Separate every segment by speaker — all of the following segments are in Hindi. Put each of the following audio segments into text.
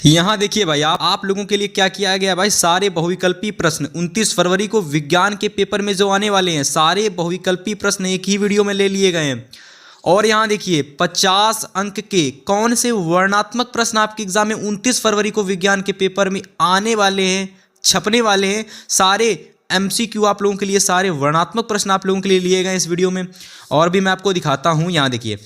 Speaker 1: यहाँ देखिए भाई, आप लोगों के लिए क्या किया गया भाई, सारे बहुविकल्पी प्रश्न 29 फरवरी को विज्ञान के पेपर में जो आने वाले हैं, सारे बहुविकल्पी प्रश्न एक ही वीडियो में ले लिए गए हैं। और यहाँ देखिए 50 अंक के कौन से वर्णनात्मक प्रश्न आपके एग्जाम में 29 फरवरी को विज्ञान के पेपर में आने वाले हैं, छपने वाले हैं। सारे MCQ आप लोगों के लिए, सारे वर्णनात्मक प्रश्न आप लोगों के लिए लिए गए इस वीडियो में। और भी मैं आपको दिखाता हूँ, यहाँ देखिए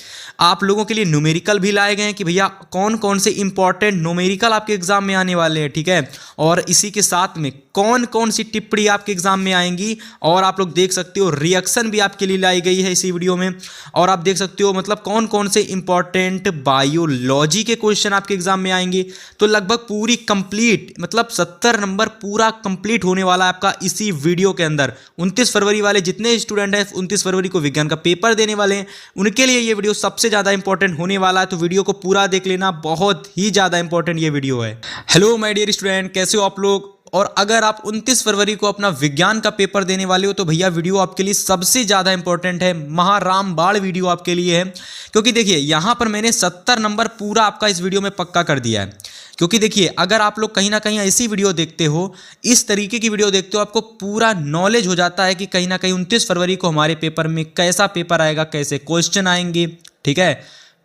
Speaker 1: आप लोगों के लिए न्यूमेरिकल भी लाए गए हैं कि भैया कौन कौन से इंपॉर्टेंट न्यूमेरिकल आपके एग्जाम में आने वाले हैं, ठीक है। और इसी के साथ में कौन कौन सी टिप्पणी आपके एग्जाम में आएंगी, और आप लोग देख सकते हो रिएक्शन भी आपके लिए लाई गई है इसी वीडियो में। और आप देख सकते हो मतलब कौन कौन से इंपॉर्टेंट बायोलॉजी के क्वेश्चन आपके एग्जाम में आएंगे। तो लगभग पूरी कंप्लीट, मतलब 70 नंबर पूरा कंप्लीट होने वाला है आपका इसी वीडियो के अंदर। 29 फरवरी वाले जितने स्टूडेंट हैं 29 फरवरी को विज्ञान का पेपर देने वाले हैं, उनके लिए ये वीडियो सबसे ज़्यादा इंपॉर्टेंट होने वाला है। तो वीडियो को पूरा देख लेना, बहुत ही ज़्यादा इंपॉर्टेंट ये वीडियो है। हेलो माय डियर स्टूडेंट, कैसे हो आप लोग। और अगर आप 29 फरवरी को अपना विज्ञान का पेपर देने वाले हो तो भैया वीडियो आपके लिए सबसे ज़्यादा इंपॉर्टेंट है, महारामबाण वीडियो आपके लिए है। क्योंकि देखिए यहाँ पर मैंने 70 नंबर पूरा आपका इस वीडियो में पक्का कर दिया है। क्योंकि देखिए अगर आप लोग कहीं ना कहीं ऐसी वीडियो देखते हो, इस तरीके की वीडियो देखते हो, आपको पूरा नॉलेज हो जाता है कि कहीं ना कहीं 29 फरवरी को हमारे पेपर में कैसा पेपर आएगा, कैसे क्वेश्चन आएंगे, ठीक है।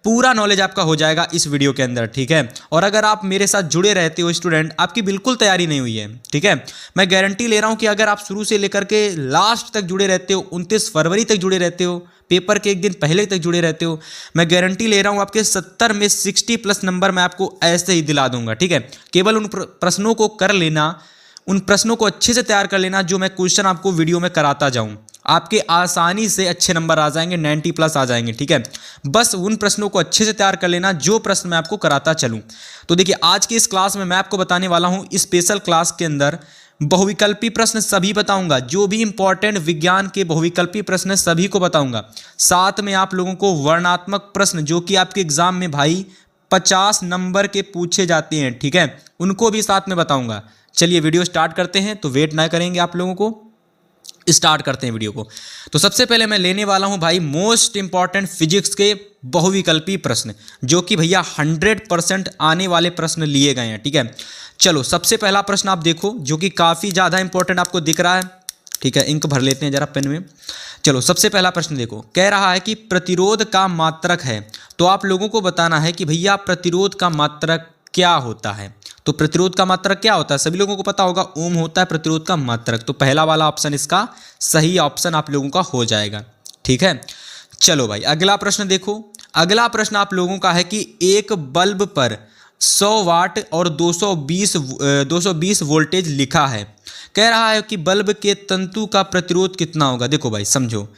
Speaker 1: पूरा नॉलेज आपका हो जाएगा इस वीडियो के अंदर, ठीक है। और अगर आप मेरे साथ जुड़े रहते हो स्टूडेंट, आपकी बिल्कुल तैयारी नहीं हुई है, ठीक है। मैं गारंटी ले रहा हूं कि अगर आप शुरू से लेकर के लास्ट तक जुड़े रहते हो, 29 फरवरी तक जुड़े रहते हो, पेपर के एक दिन पहले तक जुड़े रहते हो, मैं गारंटी ले रहा हूं आपके 70 में 60+ नंबर मैं आपको ऐसे ही दिला दूंगा, ठीक है। केवल उन प्रश्नों को कर लेना, उन प्रश्नों को अच्छे से तैयार कर लेना जो मैं क्वेश्चन आपको वीडियो में कराता जाऊं, आपके आसानी से अच्छे नंबर आ जाएंगे, 90+ आ जाएंगे, ठीक है। बस उन प्रश्नों को अच्छे से तैयार कर लेना जो प्रश्न मैं आपको कराता चलूं। तो देखिए आज की इस क्लास में मैं आपको बताने वाला हूं, स्पेशल क्लास के अंदर बहुविकल्पी प्रश्न सभी बताऊंगा, जो भी इंपॉर्टेंट विज्ञान के बहुविकल्पी प्रश्न सभी को बताऊंगा। साथ में आप लोगों को वर्णनात्मक प्रश्न जो कि आपके एग्जाम में भाई 50 नंबर के पूछे जाते हैं, ठीक है, उनको भी साथ में बताऊंगा। चलिए वीडियो स्टार्ट करते हैं, तो वेट ना करेंगे आप लोगों को, स्टार्ट करते हैं वीडियो को। तो सबसे पहले मैं लेने वाला हूं भाई मोस्ट इंपॉर्टेंट फिजिक्स के बहुविकल्पी प्रश्न, जो कि भैया 100% आने वाले प्रश्न लिए गए हैं, ठीक है। चलो सबसे पहला प्रश्न आप देखो, जो कि काफ़ी ज़्यादा इंपॉर्टेंट आपको दिख रहा है, ठीक है। इंक भर लेते हैं जरा पेन में। चलो सबसे पहला प्रश्न देखो, कह रहा है कि प्रतिरोध का मात्रक है। तो आप लोगों को बताना है कि भैया प्रतिरोध का मात्रक क्या होता है। तो प्रतिरोध का मात्रक क्या होता है, सभी लोगों को पता होगा, ओम होता है प्रतिरोध का मात्रक। तो पहला वाला ऑप्शन इसका सही ऑप्शन आप लोगों का हो जाएगा, ठीक है। चलो भाई अगला प्रश्न देखो। अगला प्रश्न आप लोगों का है कि एक बल्ब पर 100 वाट और 220 वोल्टेज लिखा है। कह रहा है कि बल्ब के तंतु का प्रतिरोध कितना होगा। देखो भाई समझो,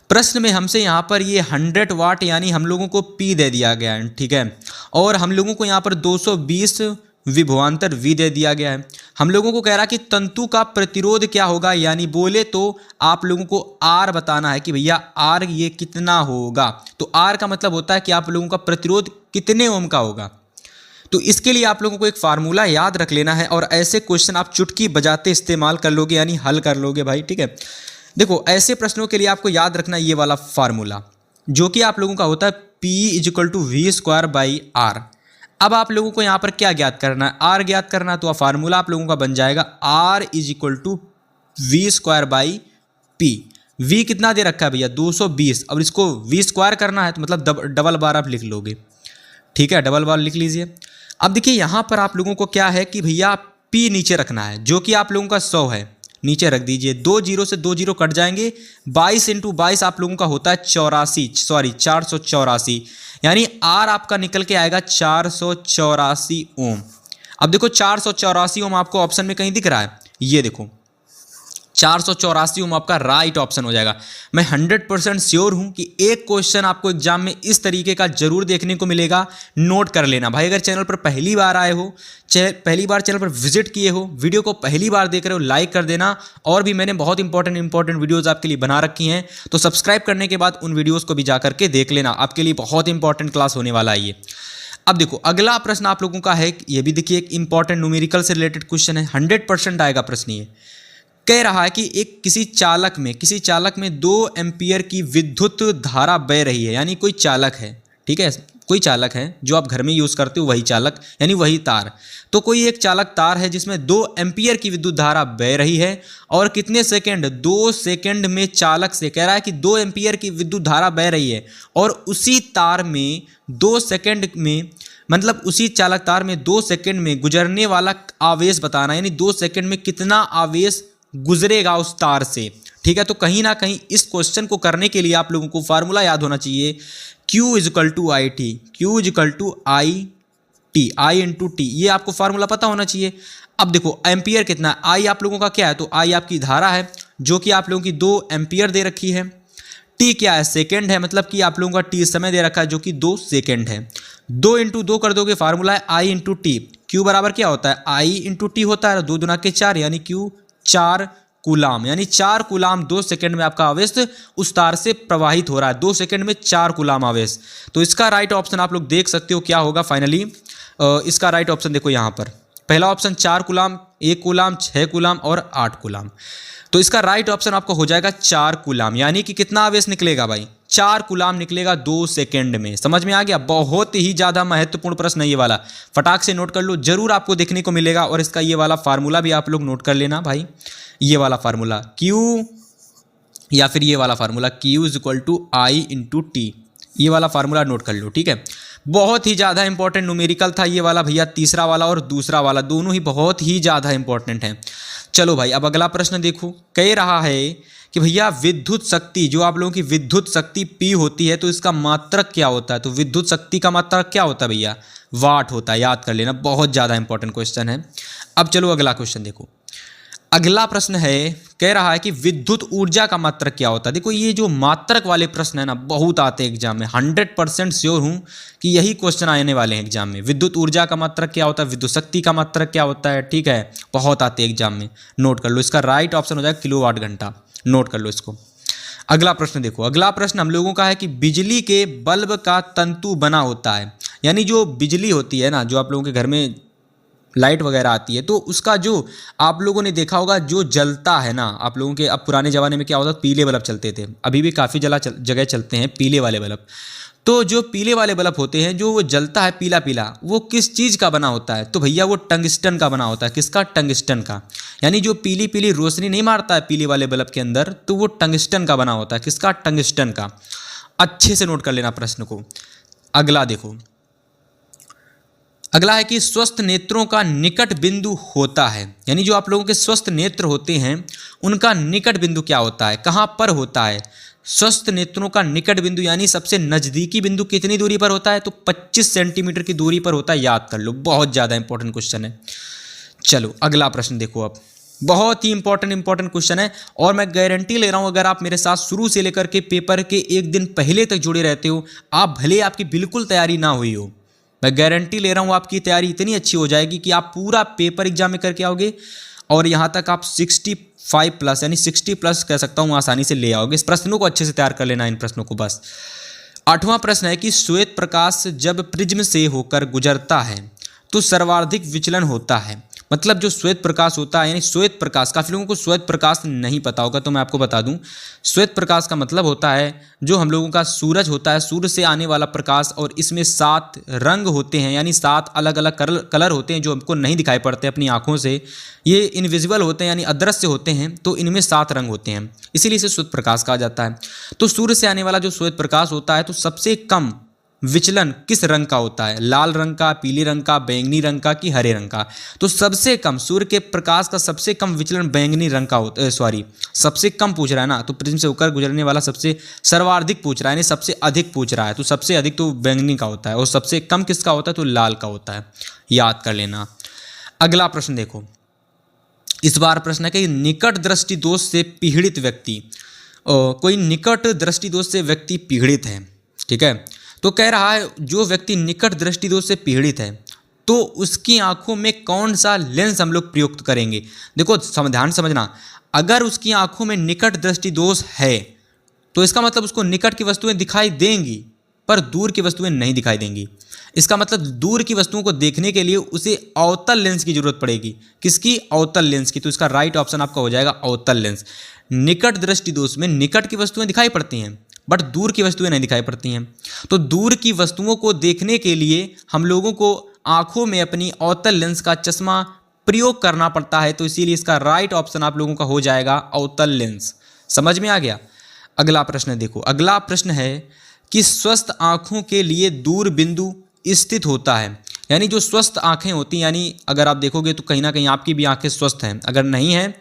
Speaker 1: प्रश्न में हमसे यहाँ पर ये 100 वाट यानी हम लोगों को P दे दिया गया है, ठीक है। और हम लोगों को यहाँ पर 220 विभवांतर V दे दिया गया है। हम लोगों को कह रहा है कि तंतु का प्रतिरोध क्या होगा, यानी बोले तो आप लोगों को R बताना है कि भैया R ये कितना होगा। तो R का मतलब होता है कि आप लोगों का प्रतिरोध कितने ओम का होगा। तो इसके लिए आप लोगों को एक फार्मूला याद रख लेना है, और ऐसे क्वेश्चन आप चुटकी बजाते इस्तेमाल कर लोगे, यानी हल कर लोगे भाई, ठीक है। देखो ऐसे प्रश्नों के लिए आपको याद रखना ये वाला फार्मूला, जो कि आप लोगों का होता है P = V²/R। अब आप लोगों को यहाँ पर क्या ज्ञात करना है, R ज्ञात करना है। तो फार्मूला आप लोगों का बन जाएगा R = V²/P। V कितना दे रखा है भैया, 220। अब इसको V² करना है तो मतलब डबल बार आप लिख लोगे, ठीक है, डबल बार लिख लीजिए। अब देखिए यहाँ पर आप लोगों को क्या है कि भैया P नीचे रखना है, जो कि आप लोगों का 100 है, नीचे रख दीजिए। 2 जीरो से 2 जीरो कट जाएंगे, 22 × 22 आप लोगों का होता है 484, यानी R आपका निकल के आएगा 484 ओम। अब देखो 484 ओम आपको ऑप्शन में कहीं दिख रहा है, ये देखो 484 ओम आपका राइट ऑप्शन हो जाएगा। मैं 100% श्योर हूं कि एक क्वेश्चन आपको एग्जाम में इस तरीके का जरूर देखने को मिलेगा, नोट कर लेना भाई। अगर चैनल पर पहली बार आए हो, पहली बार चैनल पर विजिट किए हो, वीडियो को पहली बार देख रहे हो, लाइक कर देना। और भी मैंने बहुत इंपॉर्टेंट वीडियोज़ आपके लिए बना रखी हैं, तो सब्सक्राइब करने के बाद उन वीडियोज़ को भी जा करके देख लेना, आपके लिए बहुत इंपॉर्टेंट क्लास होने वाला है ये। अब देखो अगला प्रश्न आप लोगों का है, ये भी देखिए एक इंपॉर्टेंट न्यूमेरिकल से रिलेटेड क्वेश्चन है, 100% आएगा प्रश्न ये। कह रहा है कि किसी चालक में 2 एम्पियर की विद्युत धारा बह रही है, यानी कोई चालक है, ठीक है, कोई चालक है जो आप घर में यूज़ करते हो, वही चालक यानी वही तार। तो कोई एक चालक तार है जिसमें 2 एम्पियर की विद्युत धारा बह रही है और कितने सेकंड, 2 सेकंड में चालक से कह रहा है कि 2 एम्पियर की विद्युत धारा बह रही है और उसी तार में 2 सेकंड में, मतलब उसी चालक तार में 2 सेकंड में गुजरने वाला आवेश बताना, यानी 2 सेकंड में कितना आवेश गुजरेगा उस तार से। ठीक है, तो कहीं ना कहीं इस क्वेश्चन को करने के लिए आप लोगों को फार्मूला याद होना चाहिए, Q is equal to I T, Q is equal to I T, I into T, ये आपको फार्मूला पता होना चाहिए। अब देखो एम्पियर कितना है, आई आप लोगों का क्या है, तो आई आपकी धारा है जो कि आप लोगों की 2 एम्पियर दे रखी है। टी क्या है, सेकेंड है, मतलब कि आप लोगों का टी समय दे रखा है जो कि 2 सेकेंड है। 2 इंटू 2 कर दोगे, फार्मूला है आई इंटू टी। क्यू बराबर क्या होता है, आई इंटू टी होता है, 2 दुना के 4 यानी क्यू 4 कूलाम, यानी 4 कूलाम 2 सेकंड में आपका आवेश उस तार से प्रवाहित हो रहा है। 2 सेकंड में 4 कूलाम आवेश। तो इसका राइट ऑप्शन आप लोग देख सकते हो क्या होगा फाइनली। इसका राइट ऑप्शन देखो यहाँ पर, पहला ऑप्शन 4 कूलाम, 1 कूलाम, 6 कूलाम और 8 कूलाम। तो इसका राइट ऑप्शन आपको हो जाएगा 4 कूलाम, यानी कि कितना आवेश निकलेगा भाई, 4 कूलाम निकलेगा 2 सेकंड में। समझ में आ गया, बहुत ही ज़्यादा महत्वपूर्ण प्रश्न है ये वाला, फटाक से नोट कर लो, जरूर आपको देखने को मिलेगा। और इसका ये वाला फार्मूला भी आप लोग नोट कर लेना भाई, ये वाला फार्मूला Q या फिर ये वाला formula Q is equal to I into T, ये वाला फार्मूला नोट कर लो। ठीक है, बहुत ही ज़्यादा इंपॉर्टेंट न्यूमेरिकल था ये वाला भैया, तीसरा वाला और दूसरा वाला दोनों ही बहुत ही ज़्यादा इंपॉर्टेंट हैं। चलो भाई, अब अगला प्रश्न देखो, कह रहा है कि भैया विद्युत शक्ति, जो आप लोगों की विद्युत शक्ति P होती है, तो इसका मात्रक क्या होता है। तो विद्युत शक्ति का मात्रक क्या होता है भैया, वाट होता है, याद कर लेना, बहुत ज़्यादा इंपॉर्टेंट क्वेश्चन है। अब चलो अगला क्वेश्चन देखो, अगला प्रश्न है, कह रहा है कि विद्युत ऊर्जा का मात्रक क्या होता है। देखो ये जो मात्रक वाले प्रश्न है ना, बहुत आते हैं एग्जाम में, 100% श्योर हूँ कि यही क्वेश्चन आने वाले हैं एग्जाम में। विद्युत ऊर्जा का मात्रक क्या होता है, विद्युत शक्ति का मात्रक क्या होता है, ठीक है, बहुत आते हैं एग्जाम में, नोट कर लो। इसका राइट ऑप्शन हो जाएगा किलोवाट घंटा, नोट कर लो इसको। अगला प्रश्न देखो, अगला प्रश्न हम लोगों का है कि बिजली के बल्ब का तंतु बना होता है, यानी जो बिजली होती है ना, जो आप लोगों के घर में लाइट वगैरह आती है, तो उसका जो आप लोगों ने देखा होगा जो जलता है ना, आप लोगों के, अब पुराने ज़माने में क्या होता, पीले बल्ब चलते थे, अभी भी काफ़ी जगह चलते हैं पीले वाले बल्ब। तो जो पीले वाले बल्ब होते हैं, जो वो जलता है पीला पीला, वो किस चीज़ का बना होता है, तो भैया वो टंगस्टन का बना होता है। किसका, टंगस्टन का, यानी जो पीली पीली रोशनी नहीं मारता है पीले वाले बल्ब के अंदर, तो वो टंगस्टन का बना होता है। किसका, टंगस्टन का। अच्छे से नोट कर लेना प्रश्न को। अगला देखो, अगला है कि स्वस्थ नेत्रों का निकट बिंदु होता है, यानी जो आप लोगों के स्वस्थ नेत्र होते हैं उनका निकट बिंदु क्या होता है, कहाँ पर होता है। स्वस्थ नेत्रों का निकट बिंदु यानी सबसे नज़दीकी बिंदु कितनी दूरी पर होता है, तो 25 सेंटीमीटर की दूरी पर होता है, याद कर लो, बहुत ज़्यादा इंपॉर्टेंट क्वेश्चन है। चलो अगला प्रश्न देखो, अब बहुत ही इंपॉर्टेंट क्वेश्चन है और मैं गारंटी ले रहा हूँ, अगर आप मेरे साथ शुरू से लेकर के पेपर के एक दिन पहले तक जुड़े रहते हो, आप भले आपकी बिल्कुल तैयारी ना हुई हो, मैं गारंटी ले रहा हूँ आपकी तैयारी इतनी अच्छी हो जाएगी कि आप पूरा पेपर एग्जाम में करके आओगे और यहाँ तक आप 65 प्लस यानी 60 प्लस कह सकता हूँ आसानी से ले आओगे। इस प्रश्नों को अच्छे से तैयार कर लेना, इन प्रश्नों को बस। 8वां प्रश्न है कि श्वेत प्रकाश जब प्रिज्म से होकर गुजरता है तो सर्वाधिक विचलन होता है। मतलब जो श्वेत प्रकाश होता है, यानी श्वेत प्रकाश, काफ़ी लोगों को श्वेत प्रकाश नहीं पता होगा, तो मैं आपको बता दूं, श्वेत प्रकाश का मतलब होता है जो हम लोगों का सूरज होता है, सूर्य से आने वाला प्रकाश, और इसमें 7 रंग होते हैं, यानी 7 अलग अलग कलर होते हैं जो हमको नहीं दिखाई पड़ते अपनी आँखों से, ये इनविजिबल होते हैं यानी अदृश्य होते हैं, तो इनमें 7 रंग होते हैं, इसीलिए इसे श्वेत प्रकाश कहा जाता है। तो सूर्य से आने वाला जो श्वेत प्रकाश होता है, तो सबसे कम विचलन किस रंग का होता है, लाल रंग का, पीले रंग का, बैंगनी रंग का कि हरे रंग का। तो सबसे कम, सूर्य के प्रकाश का सबसे कम विचलन बैंगनी रंग का होता है, सबसे कम पूछ रहा है ना, तो प्रिज्म से होकर गुजरने वाला सबसे सर्वाधिक पूछ रहा है, यानी सबसे अधिक पूछ रहा है, तो सबसे अधिक तो बैंगनी का होता है, और सबसे कम किसका होता है, तो लाल का होता है, याद कर लेना। अगला प्रश्न देखो, इस बार प्रश्न है कि निकट दृष्टि दोष से पीड़ित व्यक्ति, कोई निकट दृष्टि दोष से व्यक्ति पीड़ित है, ठीक है, तो कह रहा है जो व्यक्ति निकट दृष्टि दोष से पीड़ित है तो उसकी आंखों में कौन सा लेंस हम लोग प्रयुक्त करेंगे। देखो ध्यान समझना, अगर उसकी आंखों में निकट दृष्टि दोष है तो इसका मतलब उसको निकट की वस्तुएं दिखाई देंगी पर दूर की वस्तुएं नहीं दिखाई देंगी। इसका मतलब दूर की वस्तुओं को देखने के लिए उसे अवतल लेंस की जरूरत पड़ेगी। किसकी, अवतल लेंस की। तो इसका राइट ऑप्शन आपका हो जाएगा अवतल लेंस। निकट दृष्टि दोष में निकट की वस्तुएं दिखाई पड़ती हैं बट दूर की वस्तुएं नहीं दिखाई पड़ती हैं। तो दूर की वस्तुओं को देखने के लिए हम लोगों को आंखों में अपनी अवतल लेंस का चश्मा प्रयोग करना पड़ता है। तो इसीलिए इसका राइट ऑप्शन आप लोगों का हो जाएगा अवतल लेंस। समझ में आ गया। अगला प्रश्न देखो, अगला प्रश्न है कि स्वस्थ आंखों के लिए दूर बिंदु स्थित होता है। यानी जो स्वस्थ आंखें होती हैं, यानी अगर आप देखोगे तो कहीं ना कहीं आपकी भी आंखें स्वस्थ हैं, अगर नहीं है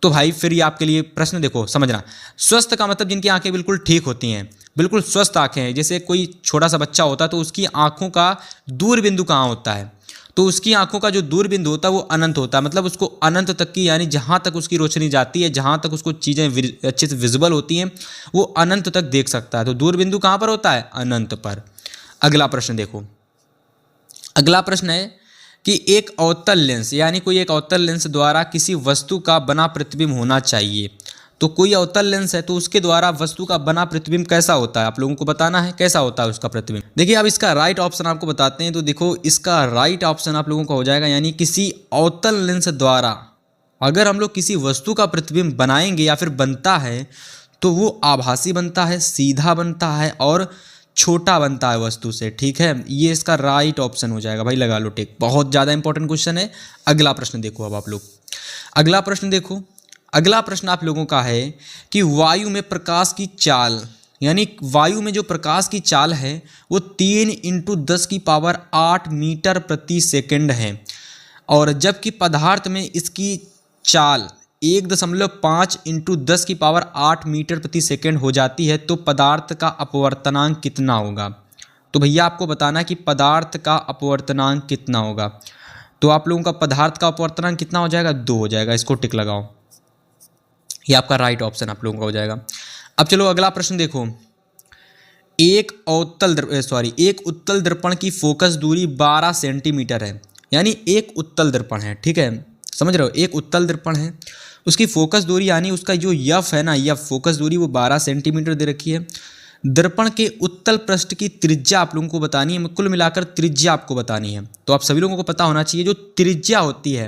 Speaker 1: तो भाई फिर ये आपके लिए प्रश्न देखो समझना। स्वस्थ का मतलब जिनकी आंखें बिल्कुल ठीक होती हैं, बिल्कुल स्वस्थ आंखें हैं। जैसे कोई छोटा सा बच्चा होता है तो उसकी आंखों का दूर बिंदु कहाँ होता है, तो उसकी आंखों का जो दूर बिंदु होता है वो अनंत होता है। मतलब उसको अनंत तक की, यानी जहाँ तक उसकी रोशनी जाती है, जहाँ तक उसको चीज़ें अच्छे से विजिबल होती हैं, वो अनंत तक देख सकता है। तो दूर बिंदु कहाँ पर होता है, अनंत पर। अगला प्रश्न देखो, अगला प्रश्न है कि एक अवतल लेंस, यानी कोई एक अवतल लेंस द्वारा किसी वस्तु का बना प्रतिबिंब होना चाहिए। तो कोई अवतल लेंस है तो उसके द्वारा वस्तु का बना प्रतिबिंब कैसा होता है, आप लोगों को बताना है कैसा होता है उसका प्रतिबिंब। देखिए अब इसका राइट ऑप्शन आपको बताते हैं। तो देखो इसका राइट ऑप्शन आप लोगों का हो जाएगा, यानी किसी अवतल लेंस द्वारा अगर हम लोग किसी वस्तु का प्रतिबिंब बनाएंगे या फिर बनता है तो वो आभासी बनता है, सीधा बनता है और छोटा बनता है वस्तु से। ठीक है, ये इसका राइट ऑप्शन हो जाएगा भाई, लगा लो टिक। बहुत ज़्यादा इंपॉर्टेंट क्वेश्चन है। अगला प्रश्न देखो अब आप लोग, अगला प्रश्न देखो, अगला प्रश्न आप लोगों का है कि वायु में प्रकाश की चाल, यानी वायु में जो प्रकाश की चाल है वो 3 × 10⁸ मीटर प्रति सेकंड है, और जबकि पदार्थ में इसकी चाल 1.5 × 10⁸ मीटर प्रति सेकंड हो जाती है। तो पदार्थ का अपवर्तनांक कितना होगा। तो भैया आपको बताना कि पदार्थ का अपवर्तनांक कितना होगा। तो आप लोगों का पदार्थ का अपवर्तनांक कितना हो जाएगा, 2 हो जाएगा। इसको टिक लगाओ, ये आपका राइट ऑप्शन आप लोगों का हो जाएगा। अब चलो अगला प्रश्न देखो, एक उत्तल दर्पण की फोकस दूरी 12 सेंटीमीटर है। यानी एक उत्तल दर्पण है, ठीक है, समझ रहे हो, एक उत्तल दर्पण है, उसकी फोकस दूरी यानी उसका जो यफ है ना, यफ फोकस दूरी वो 12 सेंटीमीटर दे रखी है। दर्पण के उत्तल पृष्ठ की त्रिज्या आप लोगों को बतानी है, कुल मिलाकर त्रिज्या आपको बतानी है। तो आप सभी लोगों को पता होना चाहिए जो त्रिज्या होती है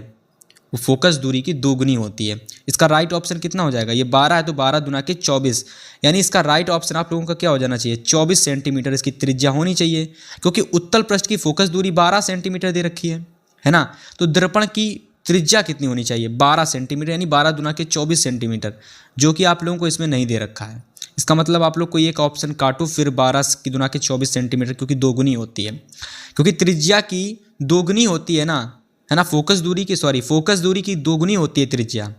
Speaker 1: वो फोकस दूरी की दोगुनी होती है। इसका राइट ऑप्शन कितना हो जाएगा, ये 12 है तो 12 दूना के 24, यानी इसका राइट ऑप्शन आप लोगों का क्या हो जाना चाहिए, 24 सेंटीमीटर इसकी त्रिज्या होनी चाहिए, क्योंकि उत्तल पृष्ठ की फोकस दूरी 12 सेंटीमीटर दे रखी है ना। तो दर्पण की त्रिज्या कितनी होनी चाहिए, 12 सेंटीमीटर, यानी 12 दूना के 24 सेंटीमीटर, जो कि आप लोगों को इसमें नहीं दे रखा है। इसका मतलब आप लोग कोई एक ऑप्शन काटो, फिर 12 की दूना के 24 सेंटीमीटर, क्योंकि दोगुनी होती है, क्योंकि त्रिज्या की दोगुनी होती है ना, है ना, फोकस दूरी की दोगुनी होती है त्रिज्या,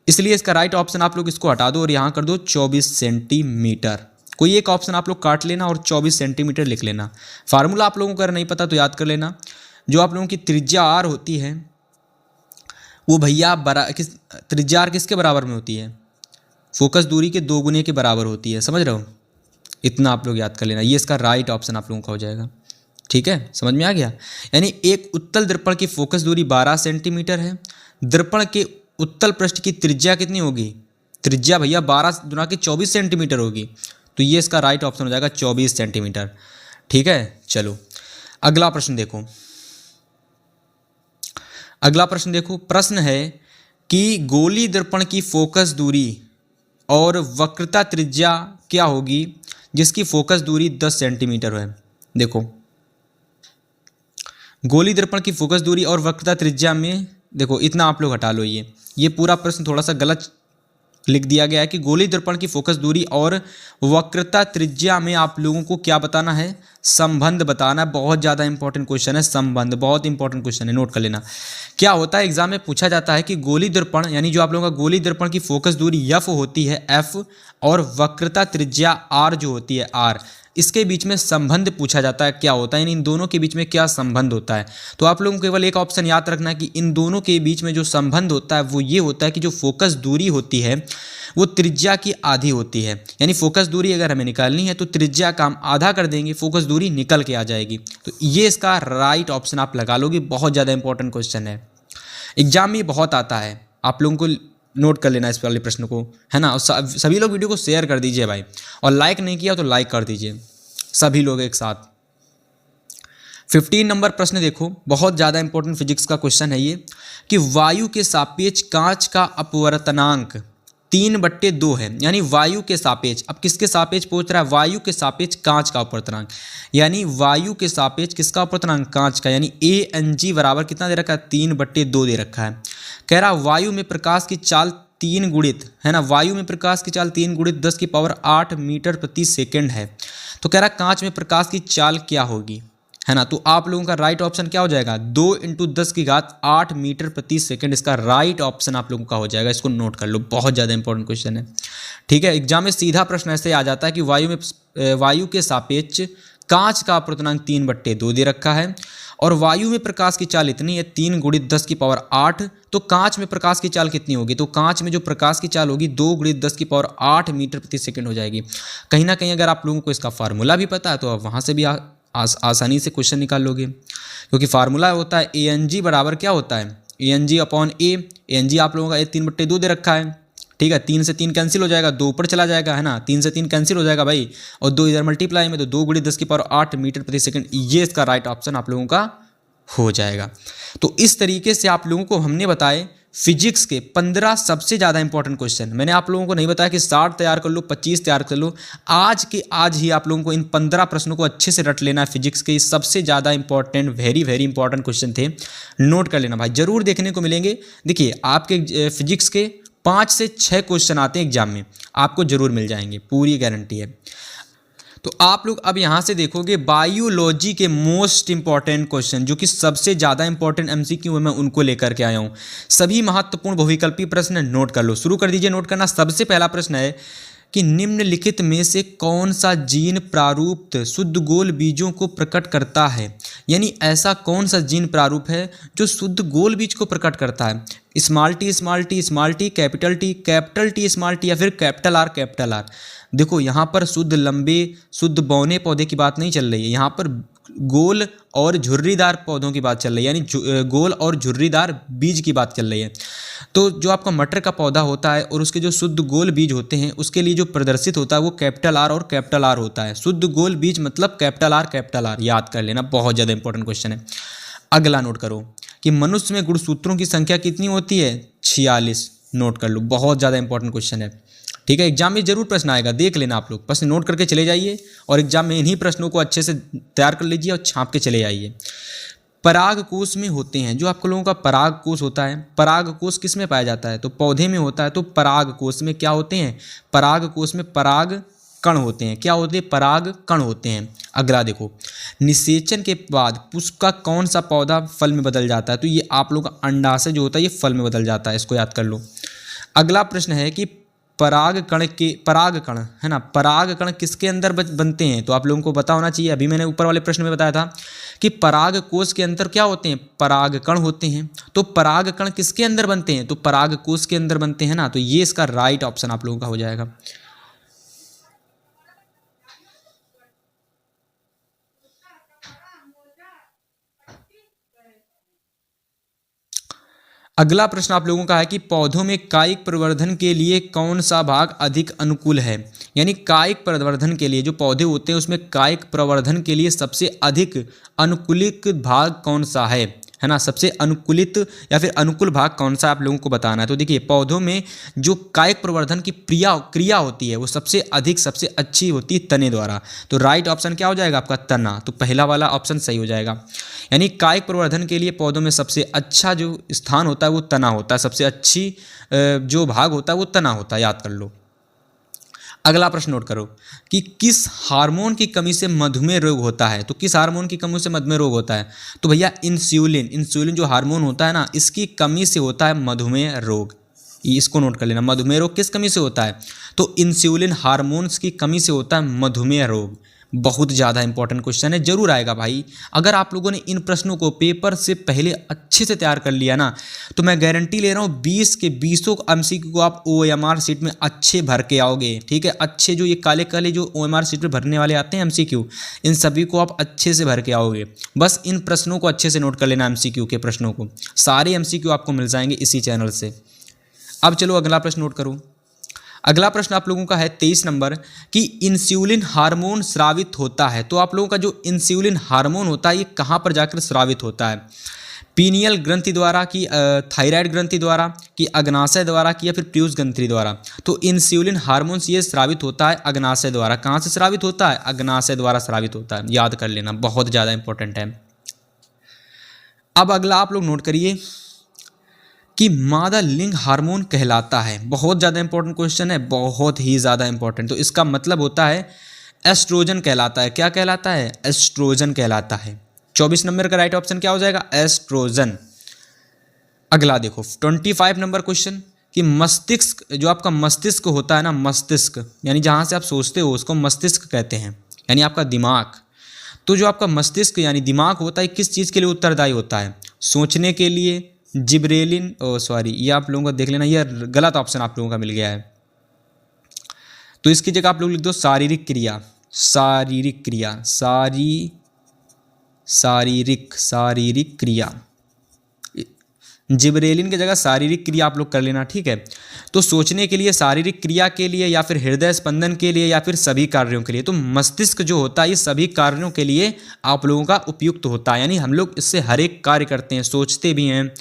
Speaker 1: इसलिए इसका राइट ऑप्शन आप लोग इसको हटा दो और यहाँ कर दो 24 सेंटीमीटर। कोई एक ऑप्शन आप लोग काट लेना और 24 सेंटीमीटर लिख लेना। फार्मूला आप लोगों को अगर नहीं पता तो याद कर लेना। जो आप लोगों की त्रिज्या आर होती है वो भैया त्रिज्या आर किसके बराबर में होती है, फोकस दूरी के दोगुने के बराबर होती है, समझ रहे हो, इतना आप लोग याद कर लेना। ये इसका राइट ऑप्शन आप लोगों का हो जाएगा। ठीक है, समझ में आ गया। यानी एक उत्तल दर्पण की फोकस दूरी 12 सेंटीमीटर है, दर्पण के उत्तल पृष्ठ की त्रिज्या कितनी होगी, त्रिज्या भैया 12 दूना के 24 सेंटीमीटर होगी, तो ये इसका राइट ऑप्शन हो जाएगा 24 सेंटीमीटर। ठीक है, चलो अगला प्रश्न देखो, अगला प्रश्न देखो, प्रश्न है कि गोली दर्पण की फोकस दूरी और वक्रता त्रिज्या क्या होगी जिसकी फोकस दूरी 10 सेंटीमीटर है। देखो गोली दर्पण की फोकस दूरी और वक्रता त्रिज्या में, देखो इतना आप लोग हटा लो, ये पूरा प्रश्न थोड़ा सा गलत लिख दिया गया है कि गोली दर्पण की फोकस दूरी और वक्रता त्रिज्या में आप लोगों को क्या बताना है, संबंध बताना है। बहुत ज़्यादा इंपॉर्टेंट क्वेश्चन है, संबंध बहुत इंपॉर्टेंट क्वेश्चन है, नोट कर लेना। क्या होता है एग्जाम में पूछा जाता है कि गोली दर्पण, यानी जो आप लोगों का गोली दर्पण की फोकस दूरी एफ होती है, एफ, और वक्रता त्रिज्या आर जो होती है, आर, इसके बीच में संबंध पूछा जाता है, क्या होता है, इन दोनों के बीच में क्या संबंध होता है। तो आप लोगों को केवल एक ऑप्शन याद रखना है कि इन दोनों के बीच में जो संबंध होता है वो ये होता है कि जो फोकस दूरी होती है वो त्रिज्या की आधी होती है। यानी फोकस दूरी अगर हमें निकालनी है तो त्रिज्या का हम आधा कर देंगे, फोकस दूरी निकल के आ जाएगी। तो ये इसका राइट ऑप्शन आप लगा लोगे। बहुत ज़्यादा इंपॉर्टेंट क्वेश्चन है, एग्जाम में बहुत आता है, आप लोगों को नोट कर लेना इस वाले प्रश्न को, है ना। और सभी लोग वीडियो को शेयर कर दीजिए भाई, और लाइक नहीं किया तो लाइक कर दीजिए सभी लोग एक साथ। 15 नंबर प्रश्न देखो, बहुत ज़्यादा इंपॉर्टेंट फिजिक्स का क्वेश्चन है ये, कि वायु के सापेक्ष कांच का अपवर्तनांक 3/2 है, यानी वायु के सापेक्ष। अब किसके सापेक्ष पूछ रहा है? वायु के सापेक्ष कांच का अपवर्तनांक, यानी वायु के सापेक्ष किसका अपवर्तनांक? कांच का। यानी Ang बराबर कितना दे रखा है? 3/2 दे रखा है। कह रहा वायु में प्रकाश की चाल 3 गुणित, है ना, वायु में प्रकाश की चाल 3 गुणित 10⁸ मीटर प्रति सेकेंड है। तो कह रहा कांच में प्रकाश की चाल क्या होगी, है ना। तो आप लोगों का राइट ऑप्शन क्या हो जाएगा? 2 × 10⁸ मीटर प्रति सेकंड इसका राइट ऑप्शन आप लोगों का हो जाएगा। इसको नोट कर लो, बहुत ज़्यादा इंपॉर्टेंट क्वेश्चन है। ठीक है, एग्जाम में सीधा प्रश्न ऐसे आ जाता है कि वायु के सापेक्ष कांच का अपवर्तनांक 3/2 दे रखा है और वायु में प्रकाश की चाल इतनी है 3 × 10⁸। तो कांच में प्रकाश की चाल कितनी होगी? तो कांच में जो प्रकाश की चाल होगी 2 × 10⁸ मीटर प्रति सेकंड हो जाएगी। कहीं ना कहीं अगर आप लोगों को इसका फार्मूला भी पता है तो आप वहाँ से भी आसानी से क्वेश्चन निकाल लोगे, क्योंकि फार्मूला होता है Ang बराबर क्या होता है? Ang/A। Ang आप लोगों का 3/2 दे रखा है। ठीक है, 3 से 3 कैंसिल हो जाएगा, 2 ऊपर चला जाएगा, है ना, 3 से 3 कैंसिल हो जाएगा भाई, और 2 इधर मल्टीप्लाई में, तो 2 × 10⁸ मीटर प्रति सेकंड, ये इसका राइट ऑप्शन आप लोगों का हो जाएगा। तो इस तरीके से आप लोगों को हमने बताए फिजिक्स के 15 सबसे ज़्यादा इंपॉर्टेंट क्वेश्चन। मैंने आप लोगों को नहीं बताया कि 60 तैयार कर लो, 25 तैयार कर लो, आज के आज ही आप लोगों को इन 15 प्रश्नों को अच्छे से रट लेना है। फिजिक्स के सबसे ज़्यादा important, very very important question थे, नोट कर लेना भाई, जरूर देखने को मिलेंगे। देखिए आपके फिजिक्स के 5 से 6 क्वेश्चन आते हैं एग्जाम में, आपको जरूर मिल जाएंगे, पूरी गारंटी है। तो आप लोग अब यहाँ से देखोगे बायोलॉजी के मोस्ट इंपॉर्टेंट क्वेश्चन, जो कि सबसे ज़्यादा इंपॉर्टेंट MCQ है, मैं उनको लेकर के आया हूँ। सभी महत्वपूर्ण बहुविकल्पी प्रश्न नोट कर लो, शुरू कर दीजिए नोट करना। सबसे पहला प्रश्न है कि निम्नलिखित में से कौन सा जीन प्रारूप शुद्ध गोल बीजों को प्रकट करता है? यानी ऐसा कौन सा जीन प्रारूप है जो शुद्ध गोल बीज को प्रकट करता है? Small T small T small T, capital T small T, या फिर कैपिटल आर। देखो यहाँ पर शुद्ध लंबे शुद्ध बौने पौधे की बात नहीं चल रही है, यहाँ पर गोल और झुर्रीदार पौधों की बात चल रही है, यानी गोल और झुर्रीदार बीज की बात चल रही है। तो जो आपका मटर का पौधा होता है और उसके जो शुद्ध गोल बीज होते हैं, उसके लिए जो प्रदर्शित होता है वो कैपिटल आर और कैपिटल आर होता है। शुद्ध गोल बीज मतलब कैपिटल आर, याद कर लेना, बहुत ज़्यादा इंपॉर्टेंट क्वेश्चन है। अगला नोट करो कि मनुष्य में गुणसूत्रों की संख्या कितनी होती है? 46। नोट कर लो, बहुत ज़्यादा इंपॉर्टेंट क्वेश्चन है। ठीक है, एग्जाम में जरूर प्रश्न आएगा, देख लेना आप लोग, बस नोट करके चले जाइए और एग्जाम में इन्हीं प्रश्नों को अच्छे से तैयार कर लीजिए और छाप के चले आइए। पराग कोश में होते हैं, जो आप लोगों का पराग कोश होता है, पराग कोश किस में पाया जाता है? तो पौधे में होता है। तो पराग कोश में क्या होते हैं? पराग कोश में पराग कण होते हैं। क्या होते हैं? पराग कण होते हैं। अगला देखो, निषेचन के बाद पुष्प का कौन सा पौधा फल में बदल जाता है? तो ये आप लोगों का अंडाशय जो होता है ये फल में बदल जाता है, इसको याद कर लो। अगला प्रश्न है कि पराग कण, है ना, पराग कण किसके अंदर बनते हैं? तो आप लोगों को पता होना चाहिए, अभी मैंने ऊपर वाले प्रश्न में बताया था कि पराग कोश के अंदर क्या होते हैं? पराग कण होते हैं। तो पराग कण किसके अंदर बनते हैं? तो पराग कोश के अंदर बनते हैं ना। तो ये इसका राइट ऑप्शन आप लोगों का हो जाएगा। अगला प्रश्न आप लोगों का है कि पौधों में कायिक प्रवर्धन के लिए कौन सा भाग अधिक अनुकूल है? यानी कायिक प्रवर्धन के लिए जो पौधे होते हैं उसमें कायिक प्रवर्धन के लिए सबसे अधिक अनुकूलित भाग कौन सा है ना, सबसे अनुकूलित या फिर अनुकूल भाग कौन सा आप लोगों को बताना है। तो देखिए पौधों में जो कायिक प्रवर्धन की क्रिया होती है वो सबसे अधिक सबसे अच्छी होती है तने द्वारा। तो राइट ऑप्शन क्या हो जाएगा आपका? तना। तो पहला वाला ऑप्शन सही हो जाएगा। यानी कायिक प्रवर्धन के लिए पौधों में सबसे अच्छा जो स्थान होता है वो तना होता है, सबसे अच्छी जो भाग होता है वो तना होता है, याद कर लो। अगला प्रश्न नोट करो कि किस हार्मोन की कमी से मधुमेह रोग होता है? तो किस हार्मोन की कमी से मधुमेह रोग होता है? तो भैया इंसुलिन जो हार्मोन होता है ना, इसकी कमी से होता है मधुमेह रोग। इसको नोट कर लेना, मधुमेह रोग किस कमी से होता है? तो इंसुलिन हार्मोन्स की कमी से होता है मधुमेह रोग। बहुत ज़्यादा इंपॉर्टेंट क्वेश्चन है, जरूर आएगा भाई। अगर आप लोगों ने इन प्रश्नों को पेपर से पहले अच्छे से तैयार कर लिया ना, तो मैं गारंटी ले रहा हूँ 20 के 20 MCQ को आप OMR शीट में अच्छे भर के आओगे। ठीक है, अच्छे जो ये काले काले जो OMR शीट में भरने वाले आते हैं MCQ, इन सभी को आप अच्छे से भर के आओगे। बस इन प्रश्नों को अच्छे से नोट कर लेना, MCQ के प्रश्नों को, सारे MCQ आपको मिल जाएंगे इसी चैनल से। अब चलो अगला प्रश्न नोट करो। अगला प्रश्न आप लोगों का है 23 नंबर कि इंसुलिन हार्मोन स्रावित होता है। तो आप लोगों का जो इंसुलिन हार्मोन होता है ये कहाँ पर जाकर स्रावित होता है? पीनियल ग्रंथि द्वारा, कि थायराइड ग्रंथि द्वारा, कि अग्नाशय द्वारा, कि या फिर पीयूष ग्रंथि द्वारा। तो इंसुलिन हार्मोन्स ये स्रावित होता है अग्नाशय द्वारा। कहाँ से स्रावित होता है? अग्नाशय द्वारा स्रावित होता है। याद कर लेना, बहुत ज़्यादा इंपॉर्टेंट है। अब अगला आप लोग नोट करिए कि मादा लिंग हार्मोन कहलाता है। बहुत ज़्यादा इंपॉर्टेंट क्वेश्चन है, बहुत ही ज़्यादा इंपॉर्टेंट। तो इसका मतलब होता है एस्ट्रोजन कहलाता है। क्या कहलाता है? एस्ट्रोजन कहलाता है। 24 नंबर का राइट ऑप्शन क्या हो जाएगा? एस्ट्रोजन। अगला देखो 25 नंबर क्वेश्चन कि मस्तिष्क, जो आपका मस्तिष्क होता है ना, मस्तिष्क यानी जहाँ से आप सोचते हो उसको मस्तिष्क कहते हैं, यानी आपका दिमाग। तो जो आपका मस्तिष्क यानी दिमाग होता है किस चीज़ के लिए उत्तरदायी होता है? सोचने के लिए, जिब्रेलिन, सॉरी ये आप लोगों को देख लेना, ये गलत ऑप्शन आप लोगों का मिल गया है। तो इसकी जगह आप लोग लिख दो शारीरिक क्रिया, शारीरिक क्रिया, शारीरिक क्रिया। जिब्रेलिन की जगह शारीरिक क्रिया आप लोग कर लेना, ठीक है। तो सोचने के लिए, शारीरिक क्रिया के लिए, या फिर हृदय स्पंदन के लिए, या फिर सभी कार्यों के लिए। तो मस्तिष्क जो होता है ये सभी कार्यों के लिए आप लोगों का उपयुक्त होता है, यानी हम लोग इससे हर एक कार्य करते हैं, सोचते भी हैं,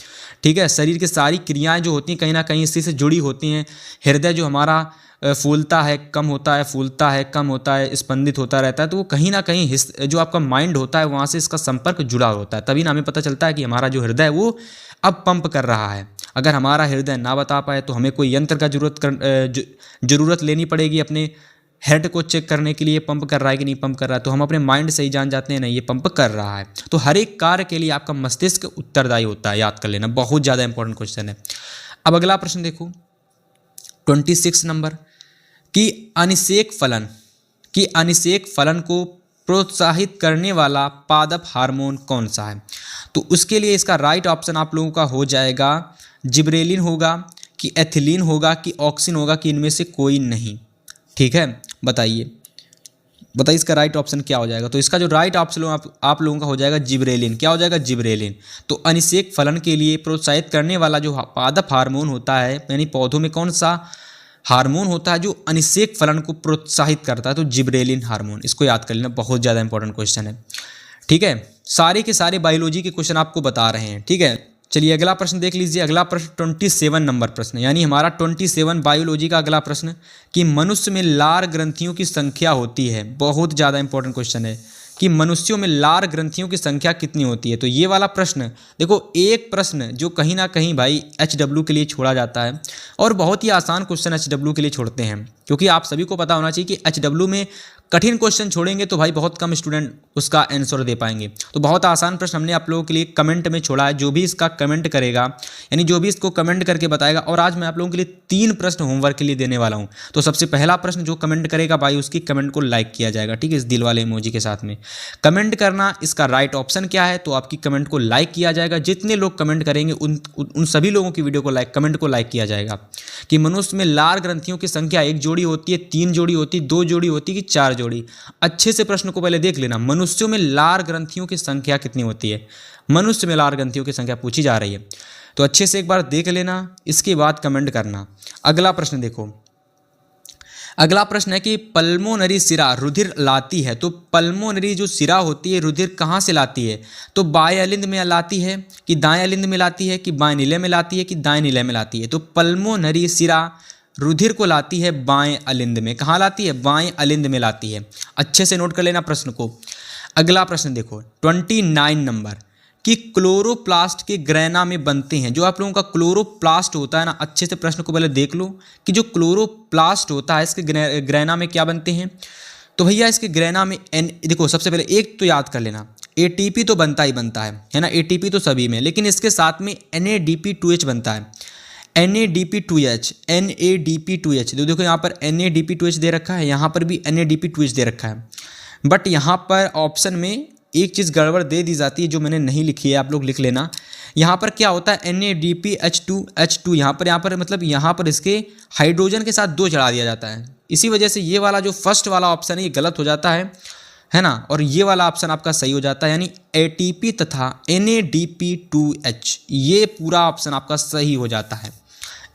Speaker 1: ठीक है। शरीर की सारी क्रियाएं जो होती हैं कहीं ना कहीं इसी से जुड़ी होती हैं। हृदय जो हमारा फूलता है, कम होता है, फूलता है, कम होता है, स्पंदित होता रहता है, तो वो कहीं ना कहीं जो आपका माइंड होता है वहाँ से इसका संपर्क जुड़ा होता है। तभी ना हमें पता चलता है कि हमारा जो हृदय है वो अब पंप कर रहा है। अगर हमारा हृदय ना बता पाए तो हमें कोई यंत्र का जरूरत लेनी पड़ेगी अपने हेड को चेक करने के लिए, पंप कर रहा है कि नहीं पंप कर रहा है। तो हम अपने माइंड से ही जान जाते हैं नहीं ये पंप कर रहा है। तो हर एक कार्य के लिए आपका मस्तिष्क उत्तरदायी होता है, याद कर लेना, बहुत ज़्यादा इंपॉर्टेंट क्वेश्चन है। अब अगला प्रश्न देखो 26 नंबर कि अनिषेक फलन को प्रोत्साहित करने वाला पादप हार्मोन कौन सा है? तो उसके लिए इसका राइट ऑप्शन आप लोगों का हो जाएगा जिब्रेलिन होगा, कि एथिलीन होगा, कि ऑक्सिन होगा, कि इनमें से कोई नहीं, ठीक है। बताइए इसका राइट ऑप्शन क्या हो जाएगा? तो इसका जो राइट ऑप्शन आप लोगों का हो जाएगा जिब्रेलिन। क्या हो जाएगा? जिब्रेलिन। तो अनिषेक फलन के लिए प्रोत्साहित करने वाला जो पादप हार्मोन होता है, यानी पौधों में कौन सा हार्मोन होता है जो अनिषेक फलन को प्रोत्साहित करता है? तो जिब्रेलिन हार्मोन। इसको याद कर लेना, बहुत ज़्यादा इंपॉर्टेंट क्वेश्चन है, ठीक है। सारे के सारे बायोलॉजी के क्वेश्चन आपको बता रहे हैं, ठीक है। चलिए अगला प्रश्न देख लीजिए। अगला प्रश्न 27 नंबर प्रश्न, यानी हमारा 27 बायोलॉजी का अगला प्रश्न कि मनुष्य में लार ग्रंथियों की संख्या होती है। बहुत ज़्यादा इंपॉर्टेंट क्वेश्चन है कि मनुष्यों में लार ग्रंथियों की संख्या कितनी होती है। तो ये वाला प्रश्न देखो, एक प्रश्न जो कहीं ना कहीं भाई HW के लिए छोड़ा जाता है, और बहुत ही आसान क्वेश्चन HW के लिए छोड़ते हैं, क्योंकि आप सभी को पता होना चाहिए कि HW में कठिन क्वेश्चन छोड़ेंगे तो भाई बहुत कम स्टूडेंट उसका आंसर दे पाएंगे। तो बहुत आसान प्रश्न हमने आप लोगों के लिए कमेंट में छोड़ा है। जो भी इसका कमेंट करेगा, यानी जो भी इसको कमेंट करके बताएगा, और आज मैं आप लोगों के लिए 3 प्रश्न होमवर्क के लिए देने वाला हूँ। तो सबसे पहला प्रश्न जो कमेंट करेगा भाई उसकी कमेंट को लाइक किया जाएगा, ठीक है, इस दिल वाले इमोजी के साथ में कमेंट करना। इसका राइट ऑप्शन क्या है? तो आपकी कमेंट को लाइक किया जाएगा। जितने लोग कमेंट करेंगे उन सभी लोगों की वीडियो को कमेंट को लाइक किया जाएगा। कि मनुष्य में लार ग्रंथियों की संख्या 1 जोड़ी होती है, 3 जोड़ी होती है, 2 जोड़ी होती है, कि 4 जोड़ी? अच्छे से प्रश्न को पहले देख लेना। मनुष्यों में लार ग्रंथियों की संख्या कितनी होती है? मनुष्य में लार ग्रंथियों की संख्या पूछी जा रही है, तो अच्छे से एक बार देख लेना, इसके बाद कमेंट करना। अगला प्रश्न देखो, अगला प्रश्न है कि पल्मोनरी सिरा रुधिर लाती है। तो पल्मोनरी जो सिरा होती है रुधिर कहाँ से लाती है? तो बाएं अलिंद में लाती है, कि दाएं अलिंद में लाती है, कि बाएं नीले में लाती है, कि दाएं नीले में लाती है? तो पल्मोनरी सिरा रुधिर को लाती है बाएं अलिंद में। कहाँ लाती है? बाएं अलिंद में लाती है। अच्छे से नोट कर लेना प्रश्न को। अगला प्रश्न देखो 29 नंबर कि क्लोरोप्लास्ट के ग्रैना में बनते हैं। जो आप लोगों का क्लोरोप्लास्ट होता है ना, अच्छे से प्रश्न को पहले देख लो कि जो क्लोरोप्लास्ट होता है इसके ग्रैना में क्या बनते हैं। तो भैया इसके ग्रैना में देखो, सबसे पहले एक तो याद कर लेना, ATP तो बनता ही बनता है ना, ATP तो सभी में, लेकिन इसके साथ में NADP2H बनता है। NADP2H तो देखो यहाँ पर NADP2H दे रखा है, यहाँ पर भी NADP2H दे रखा है, बट यहाँ पर ऑप्शन में एक चीज़ गड़बड़ दे दी जाती है जो मैंने नहीं लिखी है, आप लोग लिख लेना। यहाँ पर क्या होता है NADPH2H2, यहाँ पर मतलब यहाँ पर इसके हाइड्रोजन के साथ 2 चढ़ा दिया जाता है। इसी वजह से ये वाला जो फर्स्ट वाला ऑप्शन है ये गलत हो जाता है ना, और ये वाला ऑप्शन आपका सही हो जाता है, यानी ATP तथा NADP2H, ये पूरा ऑप्शन आपका सही हो जाता है।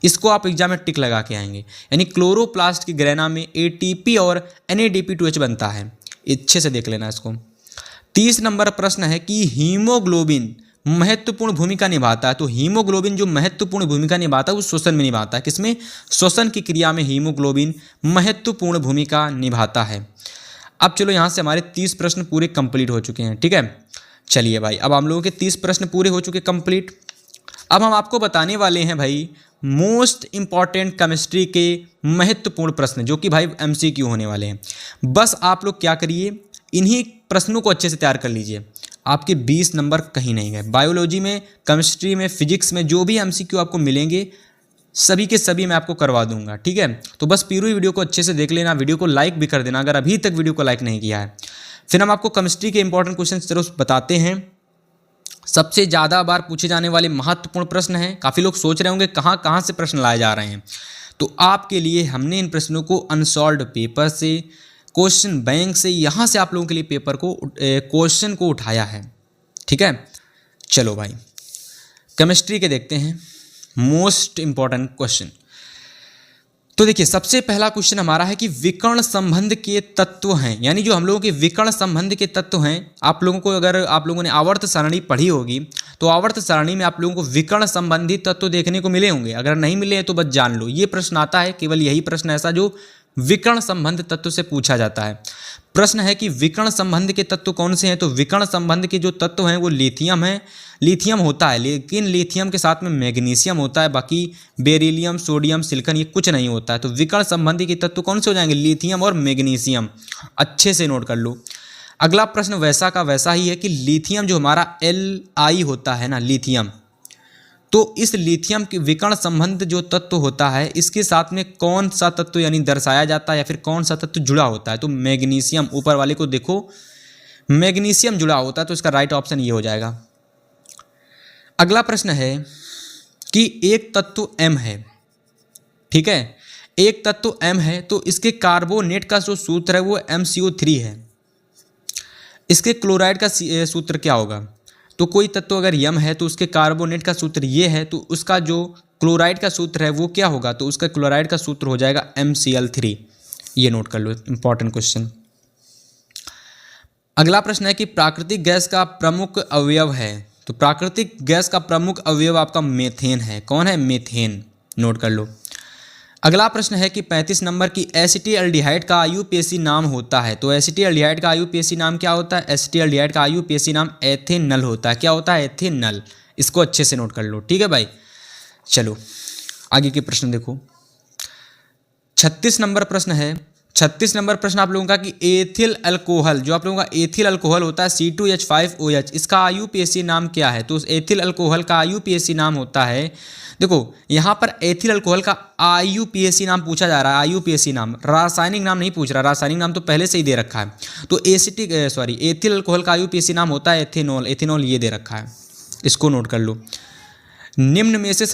Speaker 1: इसको आप एग्जाम में टिक लगा के आएंगे, यानी क्लोरोप्लास्ट की ग्रैना में ATP और NADP2H बनता है। अच्छे से देख लेना इसको। 30 नंबर प्रश्न है कि हीमोग्लोबिन महत्वपूर्ण भूमिका निभाता है। तो हीमोग्लोबिन जो महत्वपूर्ण भूमिका निभाता है वो श्वसन में निभाता है। किसमें? श्वसन की क्रिया में हीमोग्लोबिन महत्वपूर्ण भूमिका निभाता है। अब चलो यहाँ से हमारे 30 प्रश्न पूरे कंप्लीट हो चुके हैं। ठीक है, चलिए भाई, अब हम लोगों के 30 प्रश्न पूरे हो चुके कंप्लीट। अब हम आपको बताने वाले हैं भाई मोस्ट इंपॉर्टेंट केमिस्ट्री के महत्वपूर्ण प्रश्न, जो कि भाई MCQ होने वाले हैं। बस आप लोग क्या करिए, इन्हीं प्रश्नों को अच्छे से तैयार कर लीजिए, आपके 20 नंबर कहीं नहीं गए। बायोलॉजी में, केमिस्ट्री में, फिजिक्स में जो भी MCQ आपको मिलेंगे सभी के सभी मैं आपको करवा दूंगा। ठीक है, तो बस पूरी वीडियो को अच्छे से देख लेना, वीडियो को लाइक भी कर देना अगर अभी तक वीडियो को लाइक नहीं किया है। फिर हम आपको केमिस्ट्री के इंपॉर्टेंट क्वेश्चन जरूर बताते हैं। सबसे ज़्यादा बार पूछे जाने वाले महत्वपूर्ण प्रश्न हैं। काफ़ी लोग सोच रहे होंगे कहाँ कहाँ से प्रश्न लाए जा रहे हैं, तो आपके लिए हमने इन प्रश्नों को अनसॉल्व्ड पेपर से, क्वेश्चन बैंक से, यहाँ से आप लोगों के लिए पेपर को क्वेश्चन को उठाया है। ठीक है, चलो भाई केमिस्ट्री के देखते हैं मोस्ट इंपॉर्टेंट क्वेश्चन। तो देखिए सबसे पहला क्वेश्चन हमारा है कि विकर्ण संबंध के तत्व हैं, यानी जो हम लोगों के विकर्ण संबंध के तत्व हैं। आप लोगों को, अगर आप लोगों ने आवर्त सारणी पढ़ी होगी तो आवर्त सारणी में आप लोगों को विकर्ण संबंधी तत्व देखने को मिले होंगे। अगर नहीं मिले हैं तो बस जान लो, ये प्रश्न आता है, केवल यही प्रश्न ऐसा जो विकर्ण संबंध तत्व से पूछा जाता है। प्रश्न है कि विकर्ण संबंध के तत्व कौन से हैं। तो विकर्ण संबंध के जो तत्व हैं वो लिथियम है, लिथियम होता है, लेकिन लिथियम के साथ में मैग्नीशियम होता है, बाकी बेरिलियम, सोडियम, सिलिकॉन ये कुछ नहीं होता है। तो विकर्ण संबंधी के तत्व कौन से हो जाएंगे? लिथियम और मैग्नीशियम। अच्छे से नोट कर लो। अगला प्रश्न वैसा का वैसा ही है कि लिथियम जो हमारा Li होता है ना, लिथियम, तो इस लिथियम के विकर्ण संबंध जो तत्व होता है इसके साथ में कौन सा तत्व यानी दर्शाया जाता है या फिर कौन सा तत्व जुड़ा होता है? तो मैग्नीशियम, ऊपर वाले को देखो, मैग्नीशियम जुड़ा होता है, तो इसका राइट ऑप्शन ये हो जाएगा। अगला प्रश्न है कि एक तत्व M है, ठीक है, एक तत्व M है, तो इसके कार्बोनेट का जो सूत्र है वो MCO3 है। इसके क्लोराइड का सूत्र क्या होगा? तो कोई तत्व अगर यम है तो उसके कार्बोनेट का सूत्र ये है, तो उसका जो क्लोराइड का सूत्र है वो क्या होगा? तो उसका क्लोराइड का सूत्र हो जाएगा MCl3। ये नोट कर लो, इंपॉर्टेंट क्वेश्चन। अगला प्रश्न है कि प्राकृतिक गैस का प्रमुख अवयव है। तो प्राकृतिक गैस का प्रमुख अवयव आपका मीथेन है। कौन है? मीथेन। नोट कर लो। अगला प्रश्न है कि 35 नंबर की एसिटिल्डिहाइड का आयुपेसी नाम होता है। तो एसिटिल्डिहाइड का आयुपेसी नाम क्या होता है? एसिटिल्डिहाइड का आयुपेसी नाम एथेनल होता है। क्या होता है? एथेनल। इसको अच्छे से नोट कर लो, ठीक है भाई। चलो आगे के प्रश्न देखो। 36 नंबर प्रश्न है। 36 नंबर प्रश्न आप लोगों का कि एथिल अल्कोहल, जो आप लोगों का एथिल अल्कोहल होता है C2H5OH, इसका आयुपेसी नाम क्या है? तो उस एथिल अल्कोहल का आयुपेसी नाम होता है, देखो यहाँ पर एथिल अल्कोहल का आयुपेसी नाम पूछा जा रहा है। आयुपेसी नाम, रासायनिक नाम नहीं पूछ रहा, रासायनिक नाम तो पहले से ही दे रखा है। तो एथिल अल्कोहल का आयुपेसी नाम होता है एथेनॉल। एथेनॉल ये दे रखा है, इसको नोट कर लो। निम्न में से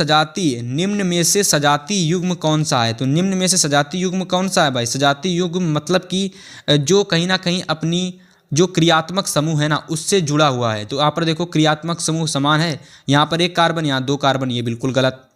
Speaker 1: सजाती युग्म कौन सा है? तो निम्न में से सजाती युग्म कौन सा है भाई? सजाती युग्म मतलब कि जो कहीं ना कहीं अपनी जो क्रियात्मक समूह है ना उससे जुड़ा हुआ है। तो यहाँ पर देखो क्रियात्मक समूह समान है, यहाँ पर एक कार्बन, यहाँ 2 कार्बन, ये बिल्कुल गलत।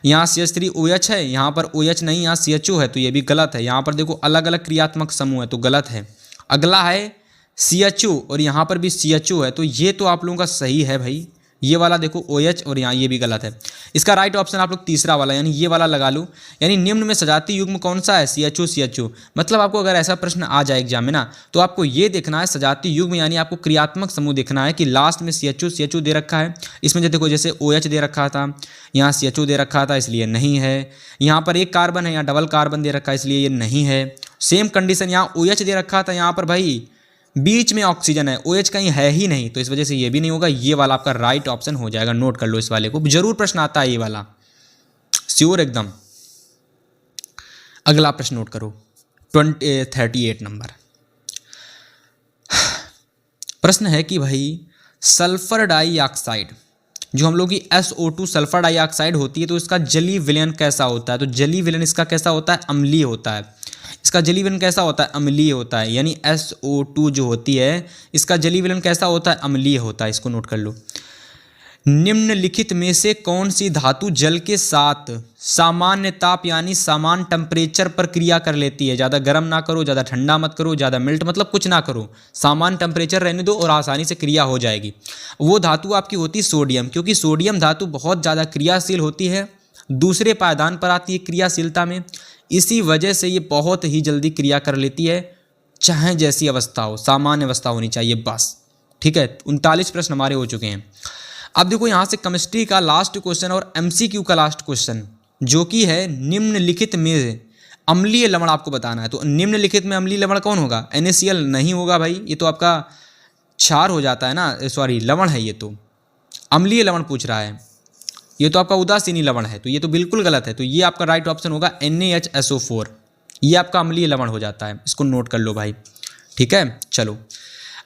Speaker 1: यहाँ CH3OH है, यहाँ पर OH नहीं, यहाँ CHO है, तो ये भी गलत है। यहाँ पर देखो अलग अलग क्रियात्मक समूह है, तो गलत है। अगला है CHO और यहाँ पर भी CHO है, तो ये तो आप लोगों का सही है भाई। ये वाला देखो OH और यहाँ ये भी गलत है। इसका राइट ऑप्शन आप लोग तीसरा वाला यानी ये वाला लगा लो। यानी निम्न में सजाती युग्म कौन सा है? CHO। मतलब आपको अगर ऐसा प्रश्न आ जाए एग्जाम में ना, तो आपको ये देखना है सजाती युग्म, यानी आपको क्रियात्मक समूह देखना है कि लास्ट में CHO दे रखा है। इसमें जो देखो जैसे OH दे रखा था, यहाँ CHO दे रखा था, इसलिए नहीं है। यहाँ पर एक कार्बन है, यहाँ डबल कार्बन दे रखा है, इसलिए ये नहीं है। सेम कंडीशन यहाँ OH दे रखा था, यहाँ पर भाई बीच में ऑक्सीजन है, OH कहीं है ही नहीं, तो इस वजह से ये भी नहीं होगा। ये वाला आपका राइट ऑप्शन हो जाएगा। नोट कर लो, इस वाले को जरूर प्रश्न आता है, ये वाला श्योर एकदम। अगला प्रश्न नोट करो 38 नंबर प्रश्न है कि भाई सल्फर डाइऑक्साइड, जो हम लोग की SO2 सल्फर डाइऑक्साइड होती है, तो इसका जलीय विलयन कैसा होता है? तो जलीय विलयन इसका कैसा होता है? अम्लीय होता है। इसका जलीय विलयन कैसा होता है? अम्लीय होता है। यानी SO2 जो होती है इसका जलीय विलयन कैसा होता है? अम्लीय होता है। इसको नोट कर लो। निम्नलिखित में से कौन सी धातु जल के साथ सामान्य ताप यानी समान टेम्परेचर पर क्रिया कर लेती है? ज़्यादा गर्म ना करो, ज़्यादा ठंडा मत करो, ज़्यादा मिल्ट मतलब कुछ ना करो, सामान्य टेम्परेचर रहने दो और आसानी से क्रिया हो जाएगी। वो धातु आपकी होती है सोडियम, क्योंकि सोडियम धातु बहुत ज़्यादा क्रियाशील होती है, दूसरे पायदान पर आती है क्रियाशीलता में, इसी वजह से ये बहुत ही जल्दी क्रिया कर लेती है, चाहे जैसी अवस्था हो, सामान्य अवस्था होनी चाहिए बस। ठीक है, 39 प्रश्न हमारे हो चुके हैं। अब देखो यहाँ से केमिस्ट्री का लास्ट क्वेश्चन और एमसीक्यू का लास्ट क्वेश्चन, जो कि है निम्नलिखित में अम्लीय लवण आपको बताना है। तो निम्नलिखित में अम्लीय लवण कौन होगा? NaCl नहीं होगा भाई, ये तो आपका क्षार हो जाता है ना, सॉरी लवण है ये तो। अम्लीय लवण पूछ रहा है, ये तो आपका उदासीनी लवण है, तो ये तो बिल्कुल गलत है। तो ये आपका राइट ऑप्शन होगा NaHSO4, ये आपका अम्लीय लवण हो जाता है, इसको नोट कर लो भाई। ठीक है, चलो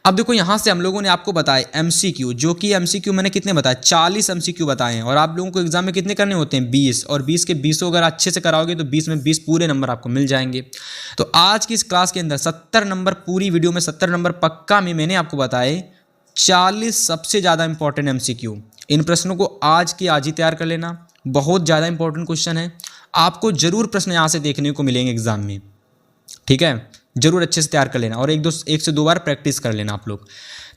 Speaker 1: अब देखो यहाँ से हम लोगों ने आपको बताए MCQ, जो कि MCQ मैंने कितने बताए? 40 MCQ बताए हैं। और आप लोगों को एग्जाम में कितने करने होते हैं? 20, और 20 के 20 अगर अच्छे से कराओगे तो 20 में 20 पूरे नंबर आपको मिल जाएंगे। तो आज की इस क्लास के अंदर 70 नंबर, पूरी वीडियो में 70 नंबर पक्का में मैंने आपको बताए 40 सबसे ज़्यादा इंपॉर्टेंट MCQ। इन प्रश्नों को आज की आज ही तैयार कर लेना, बहुत ज़्यादा इंपॉर्टेंट क्वेश्चन है, आपको जरूर प्रश्न यहाँ से देखने को मिलेंगे एग्जाम में। ठीक है, जरूर अच्छे से तैयार कर लेना और एक से दो बार प्रैक्टिस कर लेना आप लोग।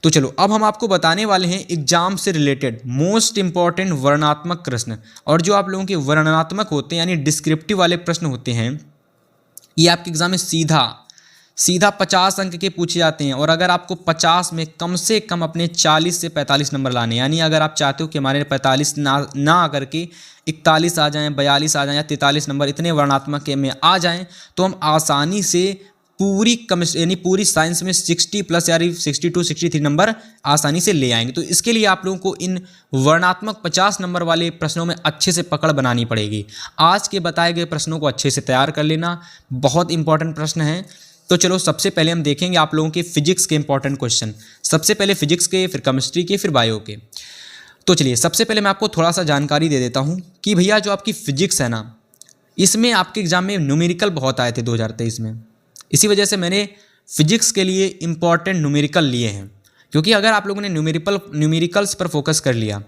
Speaker 1: तो चलो अब हम आपको बताने वाले हैं एग्जाम से रिलेटेड मोस्ट इंपॉर्टेंट वर्णनात्मक प्रश्न। और जो आप लोगों के वर्णनात्मक होते हैं यानी डिस्क्रिप्टिव वाले प्रश्न होते हैं, ये आपके एग्जाम में सीधा 50 अंक के पूछे जाते हैं। और अगर आपको 50 में कम से कम अपने 40 से 45 नंबर लाने, यानी अगर आप चाहते हो कि हमारे 45 ना आकर के 41 आ जाएं, 42 आ जाएं या 43 नंबर इतने वर्णनात्मक में आ जाएं, तो हम आसानी से पूरी साइंस में 60 प्लस यानी 62 63 नंबर आसानी से ले आएंगे। तो इसके लिए आप लोगों को इन वर्णनात्मक 50 नंबर वाले प्रश्नों में अच्छे से पकड़ बनानी पड़ेगी। आज के बताए गए प्रश्नों को अच्छे से तैयार कर लेना, बहुत इंपॉर्टेंट प्रश्न हैं। तो चलो सबसे पहले हम देखेंगे आप लोगों के फिजिक्स के इंपॉर्टेंट क्वेश्चन, सबसे पहले फिजिक्स के, फिर केमिस्ट्री के, फिर बायो के। तो चलिए सबसे पहले मैं आपको थोड़ा सा जानकारी दे देता हूँ कि भैया जो आपकी फिजिक्स है ना, इसमें आपके एग्जाम में न्यूमेरिकल बहुत आए थे 2023 में। इसी वजह से मैंने फिजिक्स के लिए इंपॉर्टेंट न्यूमेरिकल लिए हैं, क्योंकि अगर आप लोगों ने न्यूमेरिकल्स पर फोकस कर लिया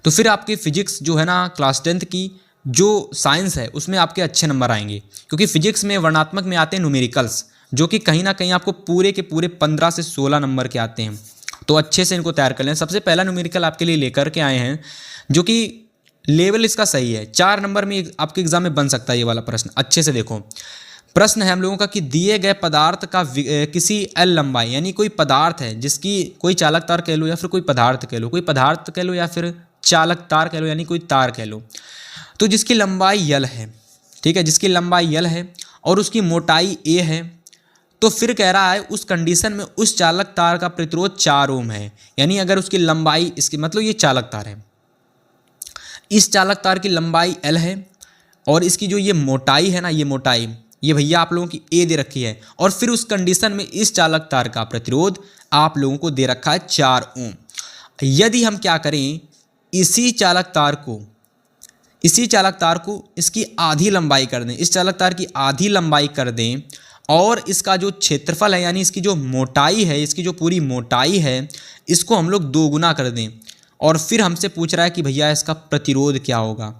Speaker 1: तो फिर आपकी फिजिक्स जो है ना क्लास 10th की जो साइंस है उसमें आपके अच्छे नंबर आएंगे। क्योंकि फिजिक्स में वर्णात्मक में आते हैं न्यूमेरिकल्स, जो कि कहीं ना कहीं आपको पूरे के पूरे 15 से 16 नंबर के आते हैं। तो अच्छे से इनको तैयार कर लें। सबसे पहला न्यूमेरिकल आपके लिए लेकर के आए हैं, जो कि लेवल इसका सही है, 4 नंबर में आपके एग्जाम में बन सकता है ये वाला प्रश्न। अच्छे से देखो, प्रश्न है हम लोगों का कि दिए गए पदार्थ का किसी L लंबाई, यानी कोई पदार्थ है जिसकी कोई चालक तार कह लो या फिर कोई पदार्थ कह लो, कोई पदार्थ कह लो या फिर चालक तार कह लो, यानी कोई तार कह लो, तो जिसकी लंबाई L है, ठीक है, जिसकी लंबाई L है और उसकी मोटाई A है। तो फिर कह रहा है उस कंडीशन में उस चालक तार का प्रतिरोध 4 ओम है। यानी अगर उसकी लंबाई, इसकी मतलब ये चालक तार है, इस चालक तार की लंबाई L है और इसकी जो ये मोटाई है ना, ये मोटाई ये भैया आप लोगों की A दे रखी है, और फिर उस कंडीशन में इस चालक तार का प्रतिरोध आप लोगों को दे रखा है 4 ओम। यदि हम क्या करें, इसी चालक तार को इसकी आधी लंबाई कर दें, इस चालक तार की आधी लंबाई कर दें, और इसका जो क्षेत्रफल है यानी इसकी जो मोटाई है, इसकी जो पूरी मोटाई है, इसको हम लोग 2 गुना कर दें, और फिर हमसे पूछ रहा है कि भैया इसका प्रतिरोध क्या होगा।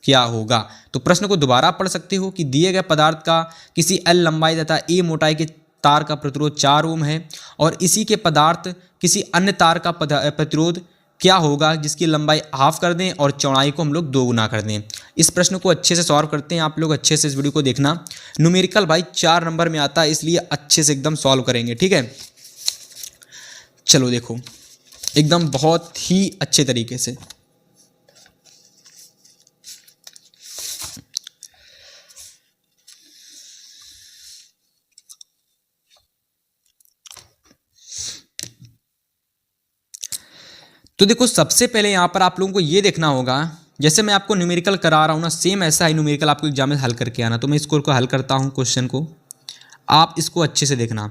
Speaker 1: क्या होगा। तो प्रश्न को दोबारा पढ़ सकते हो कि दिए गए पदार्थ का किसी L लंबाई तथा A मोटाई के तार का प्रतिरोध 4 ओम है, और इसी के पदार्थ किसी अन्य तार का प्रतिरोध क्या होगा जिसकी लंबाई हाफ कर दें और चौड़ाई को हम लोग 2 गुना कर दें। इस प्रश्न को अच्छे से सॉल्व करते हैं, आप लोग अच्छे से इस वीडियो को देखना। न्यूमेरिकल भाई 4 नंबर में आता है, इसलिए अच्छे से एकदम सॉल्व करेंगे, ठीक है। चलो देखो एकदम बहुत ही अच्छे तरीके से। तो देखो सबसे पहले यहाँ पर आप लोगों को ये देखना होगा, जैसे मैं आपको न्यूमेरिकल करा रहा हूँ ना, सेम ऐसा ही न्यूमेरिकल आपको एग्जाम में हल करके आना। तो मैं इसको हल करता हूँ क्वेश्चन को, आप इसको अच्छे से देखना।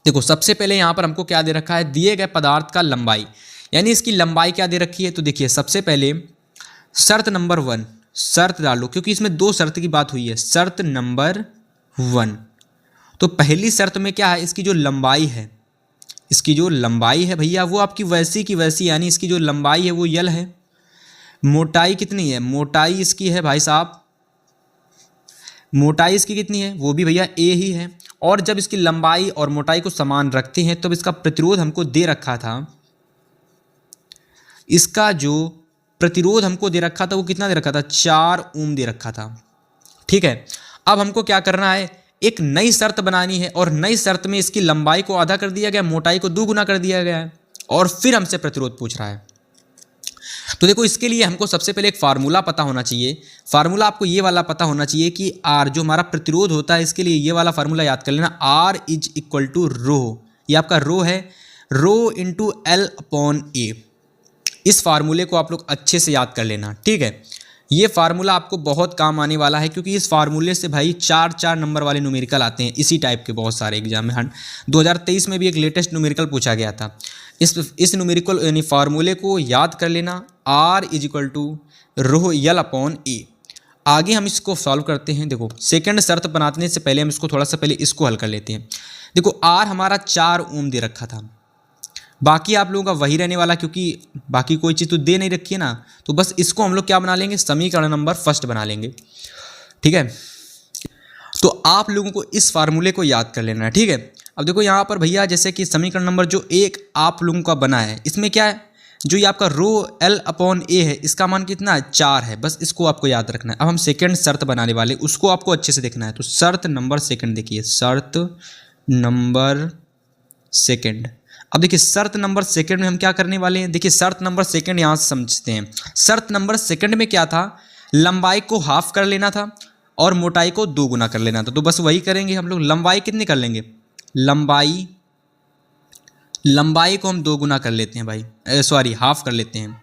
Speaker 1: देखो सबसे पहले यहाँ पर हमको क्या दे रखा है, दिए गए पदार्थ का लंबाई, यानी इसकी लंबाई क्या दे रखी है। तो देखिए सबसे पहले शर्त नंबर 1, शर्त डालो, क्योंकि इसमें 2 शर्त की बात हुई है। शर्त नंबर 1, तो पहली शर्त में क्या है, इसकी जो लंबाई है इसकी जो लंबाई है भैया वो आपकी वैसी की वैसी, यानी इसकी जो लंबाई है वो यल है। मोटाई कितनी है, मोटाई इसकी है भाई साहब, मोटाई इसकी कितनी है, वो भी भैया ए ही है। और जब इसकी लंबाई और मोटाई को समान रखते हैं तब इसका प्रतिरोध हमको दे रखा था, इसका जो प्रतिरोध हमको दे रखा था वो कितना दे रखा था, 4 ओम दे रखा था। ठीक है, अब हमको क्या करना है, एक नई शर्त बनानी है और नई शर्त में इसकी लंबाई को आधा कर दिया गया, मोटाई को 2 गुना कर दिया गया है और फिर हमसे प्रतिरोध पूछ रहा है। तो देखो इसके लिए हमको सबसे पहले एक फार्मूला पता होना चाहिए। फार्मूला आपको ये वाला पता होना चाहिए कि आर जो हमारा प्रतिरोध होता है, इसके लिए ये वाला फार्मूला याद कर लेना, आर इज इक्वल टू रो, ये आपका रो है, रो इंटू एल अपॉन ए। इस फार्मूले को आप लोग अच्छे से याद कर लेना। ठीक है, ये फार्मूला आपको बहुत काम आने वाला है क्योंकि इस फार्मूले से भाई 4 नंबर वाले न्यूमेरिकल आते हैं इसी टाइप के बहुत सारे एग्जाम में। 2023 में भी एक लेटेस्ट न्यूमेरिकल पूछा गया था। इस न्यूमेरिकल यानी फार्मूले को याद कर लेना, R is equal to rho L upon A. आगे हम इसको सॉल्व करते हैं। देखो सेकंड शर्त बनाने से पहले हम इसको थोड़ा सा पहले इसको हल कर लेते हैं। देखो आर हमारा 4 ओम दे रखा था, बाकी आप लोगों का वही रहने वाला क्योंकि बाकी कोई चीज़ तो दे नहीं रखी है ना, तो बस इसको हम लोग क्या बना लेंगे, समीकरण नंबर फर्स्ट बना लेंगे। ठीक है, तो आप लोगों को इस फार्मूले को याद कर लेना है। ठीक है, अब देखो यहाँ पर भैया जैसे कि समीकरण नंबर जो 1 आप लोगों का बना है, इसमें क्या है, जो ये आपका रो एल अपॉन ए है, इसका मान कितना है, 4 है, बस इसको आपको याद रखना है। अब हम सेकेंड शर्त बनाने वाले, उसको आपको अच्छे से देखना है। तो शर्त नंबर सेकेंड देखिए, शर्त नंबर सेकेंड। अब देखिए शर्त नंबर सेकंड में हम क्या करने वाले हैं, देखिए शर्त नंबर सेकंड यहाँ से समझते हैं। शर्त नंबर सेकंड में क्या था, लंबाई को हाफ कर लेना था और मोटाई को 2 गुना कर लेना था। तो बस वही करेंगे हम लोग। लंबाई कितनी कर लेंगे, लंबाई को हम 2 गुना कर लेते हैं भाई, सॉरी हाफ कर लेते हैं,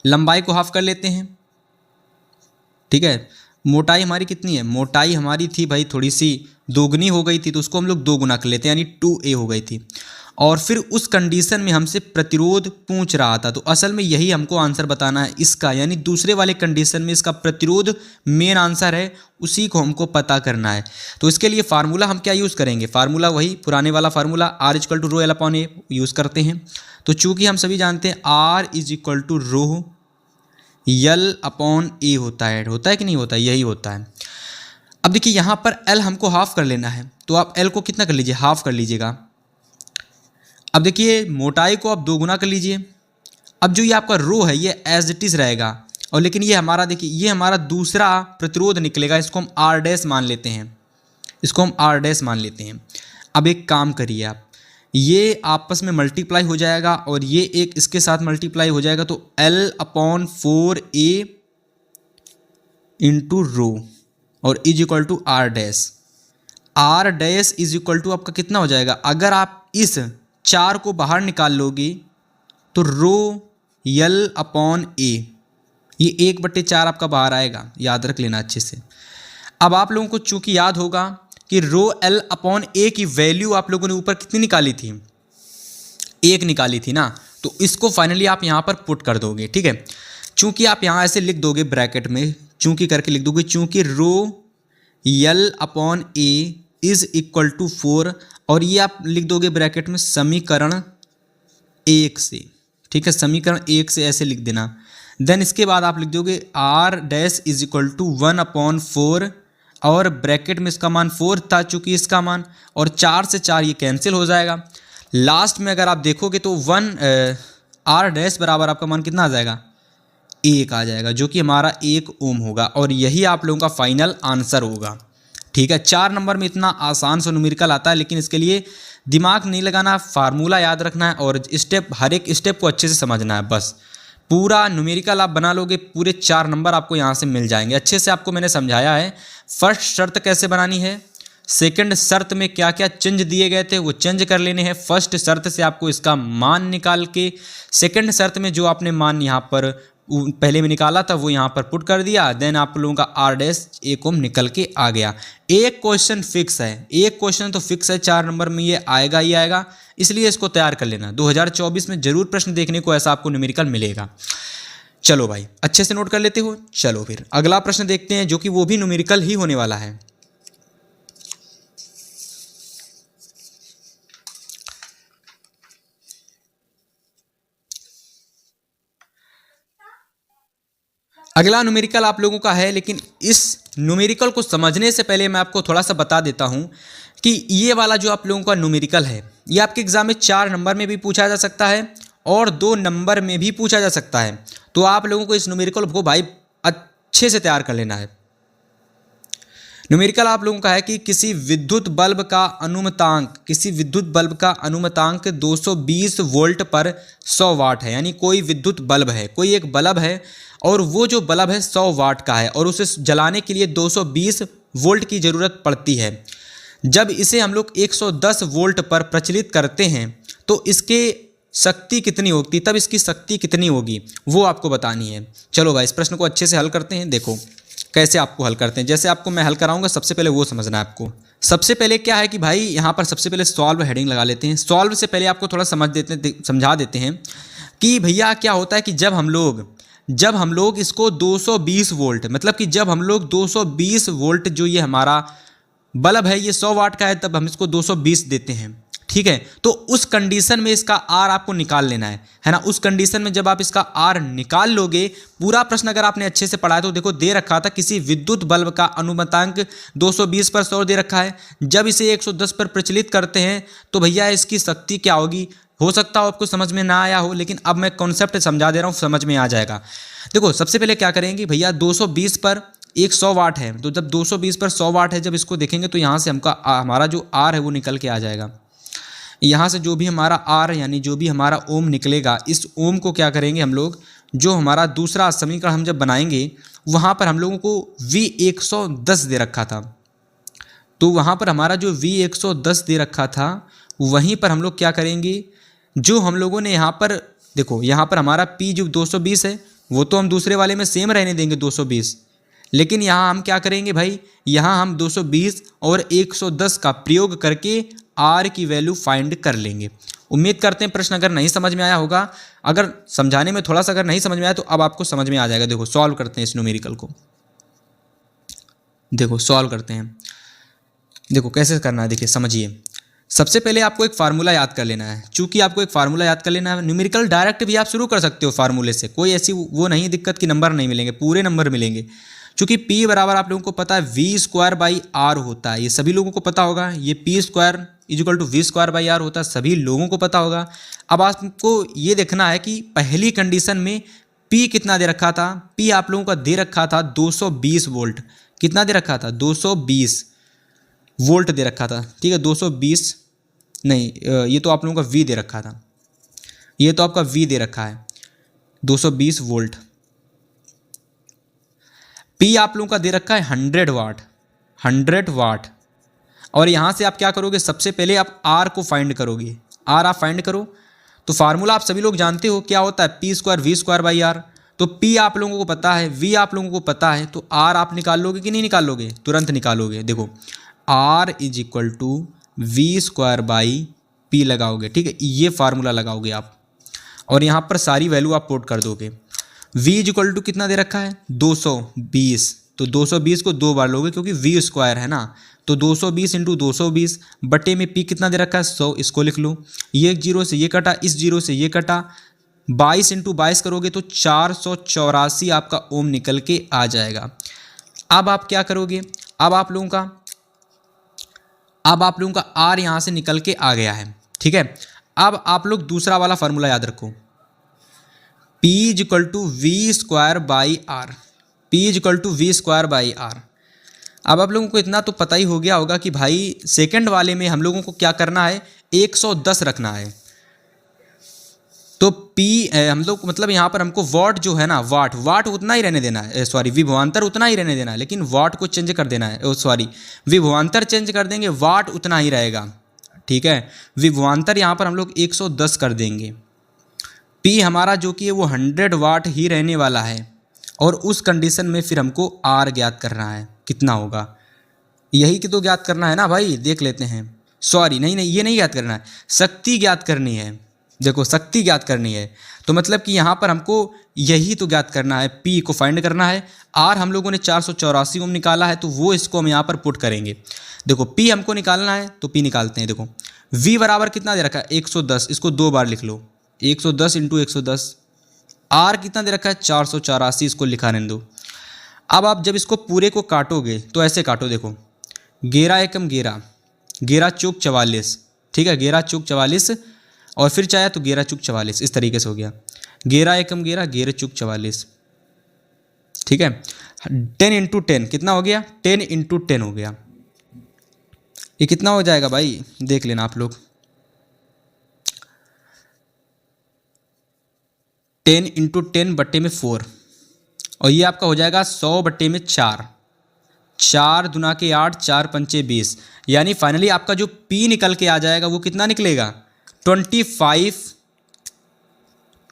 Speaker 1: लंबाई को हाफ कर लेते हैं। ठीक है, मोटाई हमारी कितनी है, मोटाई हमारी थी भाई थोड़ी सी दोगुनी हो गई थी, तो उसको हम लोग 2 गुना कर लेते हैं, यानी 2a हो गई थी। और फिर उस कंडीशन में हमसे प्रतिरोध पूछ रहा था, तो असल में यही हमको आंसर बताना है इसका, यानी दूसरे वाले कंडीशन में इसका प्रतिरोध मेन आंसर है, उसी को हमको पता करना है। तो इसके लिए फार्मूला हम क्या यूज़ करेंगे, फार्मूला वही पुराने वाला formula, R is equal to rho L upon A use करते हैं। तो चूंकि हम सभी जानते हैं R is equal to rho L upon A होता है कि नहीं होता है, यही होता है। अब देखिए यहाँ पर एल हमको हाफ कर लेना है, तो आप एल को कितना कर लीजिए, हाफ कर लीजिएगा। अब देखिए मोटाई को आप 2 गुना कर लीजिए। अब जो ये आपका रो है ये एज इट इज़ रहेगा, और लेकिन ये हमारा देखिए ये हमारा दूसरा प्रतिरोध निकलेगा, इसको हम आर डैश मान लेते हैं, इसको हम आर डैश मान लेते हैं। अब एक काम करिए आप, ये आपस में मल्टीप्लाई हो जाएगा और ये एक इसके साथ मल्टीप्लाई हो जाएगा, तो L upon 4a into rho और is equal to R dash. R dash is equal to आपका कितना हो जाएगा, अगर आप इस 4 को बाहर निकाल लोगे तो रो यल अपॉन ए, ये 1/4 आपका बाहर आएगा, याद रख लेना अच्छे से। अब आप लोगों को चूंकि याद होगा कि रो एल अपॉन ए की वैल्यू आप लोगों ने ऊपर कितनी निकाली थी, 1 निकाली थी ना, तो इसको फाइनली आप यहाँ पर पुट कर दोगे। ठीक है, चूंकि आप यहाँ ऐसे लिख दोगे ब्रैकेट में, चूंकि करके लिख दोगे, चूंकि rho L upon A is equal to 4, और ये आप लिख दोगे ब्रैकेट में समीकरण 1 से। ठीक है, समीकरण 1 से ऐसे लिख देना। देन इसके बाद आप लिख दोगे R dash is equal to 1/4, और ब्रैकेट में इसका मान 4 था चूंकि इसका मान, और 4 से 4 ये कैंसिल हो जाएगा। लास्ट में अगर आप देखोगे तो आर डैश बराबर आपका मान कितना आ जाएगा, 1 आ जाएगा, जो कि हमारा 1 ओम होगा, और यही आप लोगों का फाइनल आंसर होगा। ठीक है, 4 नंबर में इतना आसान सा न्यूमेरिकल आता है, लेकिन इसके लिए दिमाग नहीं लगाना, फार्मूला याद रखना है और स्टेप, हर एक स्टेप को अच्छे से समझना है। बस पूरा न्यूमेरिकल आप बना लोगे, पूरे 4 नंबर आपको यहाँ से मिल जाएंगे। अच्छे से आपको मैंने समझाया है फर्स्ट शर्त कैसे बनानी है, सेकंड शर्त में क्या क्या चेंज दिए गए थे वो चेंज कर लेने हैं। फर्स्ट शर्त से आपको इसका मान निकाल के सेकंड शर्त में जो आपने मान यहाँ पर पहले में निकाला था वो यहाँ पर पुट कर दिया। देन आप लोगों का आर डैश 1 ओम निकल के आ गया। एक क्वेश्चन फिक्स है, एक क्वेश्चन तो फिक्स है 4 नंबर में, ये आएगा ही आएगा, इसलिए इसको तैयार कर लेना। 2024 में जरूर प्रश्न देखने को ऐसा आपको न्यूमेरिकल मिलेगा। चलो भाई अच्छे से नोट कर लेते हो। चलो फिर अगला प्रश्न देखते हैं, जो कि वो भी न्यूमेरिकल ही होने वाला है। अगला न्यूमेरिकल आप लोगों का है, लेकिन इस न्यूमेरिकल को समझने से पहले मैं आपको थोड़ा सा बता देता हूँ कि ये वाला जो आप लोगों का न्यूमेरिकल है ये आपके एग्जाम में 4 नंबर में भी पूछा जा सकता है और 2 नंबर में भी पूछा जा सकता है। तो आप लोगों को इस न्यूमेरिकल को भाई अच्छे से तैयार कर लेना है। न्यूमेरिकल आप लोगों का है कि किसी विद्युत बल्ब का अनुमतांक 220 वोल्ट पर 100 वाट है। यानी कोई विद्युत बल्ब है, कोई एक बल्ब है और वो जो बल्ब है 100 वाट का है और उसे जलाने के लिए 220 वोल्ट की ज़रूरत पड़ती है। जब इसे हम लोग 110 वोल्ट पर प्रचलित करते हैं तो इसके शक्ति कितनी होती, तब इसकी शक्ति कितनी होगी वो आपको बतानी है। चलो भाई इस प्रश्न को अच्छे से हल करते हैं। देखो कैसे आपको हल करते हैं, जैसे आपको मैं हल कराऊंगा सबसे पहले वो समझना है आपको। सबसे पहले क्या है कि भाई यहाँ पर सबसे पहले सॉल्व हेडिंग लगा लेते हैं। सॉल्व से पहले आपको थोड़ा समझा देते हैं कि भैया क्या होता है कि जब हम लोग इसको 220 वोल्ट, मतलब कि जब हम लोग 220 वोल्ट जो ये हमारा बल्ब है ये 100 वाट का है, तब हम इसको 220 देते हैं, ठीक है। तो उस कंडीशन में इसका आर आपको निकाल लेना है ना। उस कंडीशन में जब आप इसका आर निकाल लोगे, पूरा प्रश्न अगर आपने अच्छे से पढ़ा है तो देखो दे रखा था किसी विद्युत बल्ब का अनुमतांक 220 पर 100 दे रखा है। जब इसे 110 पर प्रचलित करते हैं तो भैया इसकी शक्ति क्या होगी। हो सकता हो आपको समझ में ना आया हो, लेकिन अब मैं कॉन्सेप्ट समझा दे रहा हूँ, समझ में आ जाएगा। देखो सबसे पहले क्या करेंगे भैया, 220 पर 100 वाट है, तो जब 220 पर 100 वाट है जब इसको देखेंगे तो यहाँ से हमारा जो आर है वो निकल के आ जाएगा। यहाँ से जो भी हमारा आर यानी जो भी हमारा ओम निकलेगा, इस ओम को क्या करेंगे हम लोग, जो हमारा दूसरा समीकरण हम जब बनाएंगे वहाँ पर हम लोगों को V110 दे रखा था, तो वहाँ पर हमारा जो V110 दे रखा था वहीं पर हम लोग क्या करेंगे, जो हम लोगों ने यहाँ पर देखो यहाँ पर हमारा P जो 220 है वो तो हम दूसरे वाले में सेम रहने देंगे 220, लेकिन यहाँ हम क्या करेंगे भाई, यहाँ हम 220 और 110 का प्रयोग करके आर की वैल्यू फाइंड कर लेंगे। उम्मीद करते हैं प्रश्न अगर नहीं समझ में आया होगा, अगर समझाने में थोड़ा सा अगर नहीं समझ में आया तो अब आपको समझ में आ जाएगा। देखो सॉल्व करते हैं इस न्यूमेरिकल को, देखो सॉल्व करते हैं। देखो कैसे करना है, देखिए समझिए। सबसे पहले आपको एक फार्मूला याद कर लेना है। चूंकि आपको एक फार्मूला याद कर लेना है, न्यूमेरिकल डायरेक्ट भी आप शुरू कर सकते हो फार्मूले से, कोई ऐसी वो नहीं दिक्कत कि नंबर नहीं मिलेंगे, पूरे नंबर मिलेंगे। चूंकि P बराबर आप लोगों को पता है V²/R होता है, ये सभी लोगों को पता होगा। ये P² = V²/R होता है, सभी लोगों को पता होगा। अब आपको ये देखना है कि पहली कंडीशन में P कितना दे रखा था। P आप लोगों का दे रखा था 220 वोल्ट। कितना दे रखा था, 220 वोल्ट दे रखा था, ठीक है। 220 नहीं, ये तो आप लोगों का V दे रखा था, ये तो आपका V दे रखा है 220 वोल्ट। P आप लोगों का दे रखा है 100 वाट। और यहाँ से आप क्या करोगे, सबसे पहले आप R को फाइंड करोगे। R आप फाइंड करो तो फार्मूला आप सभी लोग जानते हो क्या होता है, P² V²/R। तो P आप लोगों को पता है, V आप लोगों को पता है, तो R आप निकाल लोगे कि नहीं निकाल लोगे, तुरंत निकालोगे। देखो R = V²/P लगाओगे, ठीक है, ये फार्मूला लगाओगे आप और यहाँ पर सारी वैल्यू आप पुट कर दोगे। V = कितना दे रखा है, 220, तो 220 को 2 बार लोगे क्योंकि V² है ना, तो 220 × 220 बटे में P कितना दे रखा है, 100, इसको लिख लो। ये 0 से ये कटा, इस 0 से ये कटा, 22 × 22 करोगे तो 484 आपका ओम निकल के आ जाएगा। अब आप क्या करोगे, अब आप लोगों का R यहाँ से निकल के आ गया है, ठीक है। अब आप लोग दूसरा वाला फार्मूला याद रखो, P = V²/R। P = V²/R। अब आप लोगों को इतना तो पता ही हो गया होगा कि भाई सेकंड वाले में हम लोगों को क्या करना है, 110 रखना है। तो P हम लोग मतलब यहाँ पर हमको वाट जो है ना, वाट उतना ही रहने देना है, सॉरी विभवांतर उतना ही रहने देना है, लेकिन वाट को चेंज कर देना है, सॉरी विभवांतर चेंज कर देंगे, वाट उतना ही रहेगा, ठीक है। विभवांतर यहाँ पर हम लोग 110 कर देंगे। P हमारा जो कि है वो 100 वाट ही रहने वाला है और उस कंडीशन में फिर हमको R ज्ञात करना है, कितना होगा, यही कि तो ज्ञात करना है ना भाई, देख लेते हैं। सॉरी नहीं ये नहीं ज्ञात करना है, शक्ति ज्ञात करनी है। देखो शक्ति ज्ञात करनी है तो मतलब कि यहाँ पर हमको यही तो ज्ञात करना है, P को फाइंड करना है। R हम लोगों ने 484 ओम निकाला है तो वो इसको हम यहाँ पर पुट करेंगे। देखो P हमको निकालना है तो P निकालते हैं। देखो V बराबर कितना दे रखा है, 110, इसको 2 बार लिख लो, 110 × 110 आर कितना दे रखा है 484, इसको लिखा रहने दो। अब आप जब इसको पूरे को काटोगे तो ऐसे काटो, देखो 11 एकम 11, 11 चौक 44, ठीक है 11 चौक 44, और फिर चाहे तो 11 चौक 44, इस तरीके से हो गया 11 एकम 11, 11 चौक 44, ठीक है। 10 इंटू 10 कितना हो गया, 10 इंटू 10 हो गया। ये कितना हो जाएगा भाई, देख लेना आप लोग, 10 इंटू 10 बट्टे में 4, और ये आपका हो जाएगा 100 बट्टे में 4, 4 दुना के 8, 4 पंचे 20, यानी फाइनली आपका जो P निकल के आ जाएगा वो कितना निकलेगा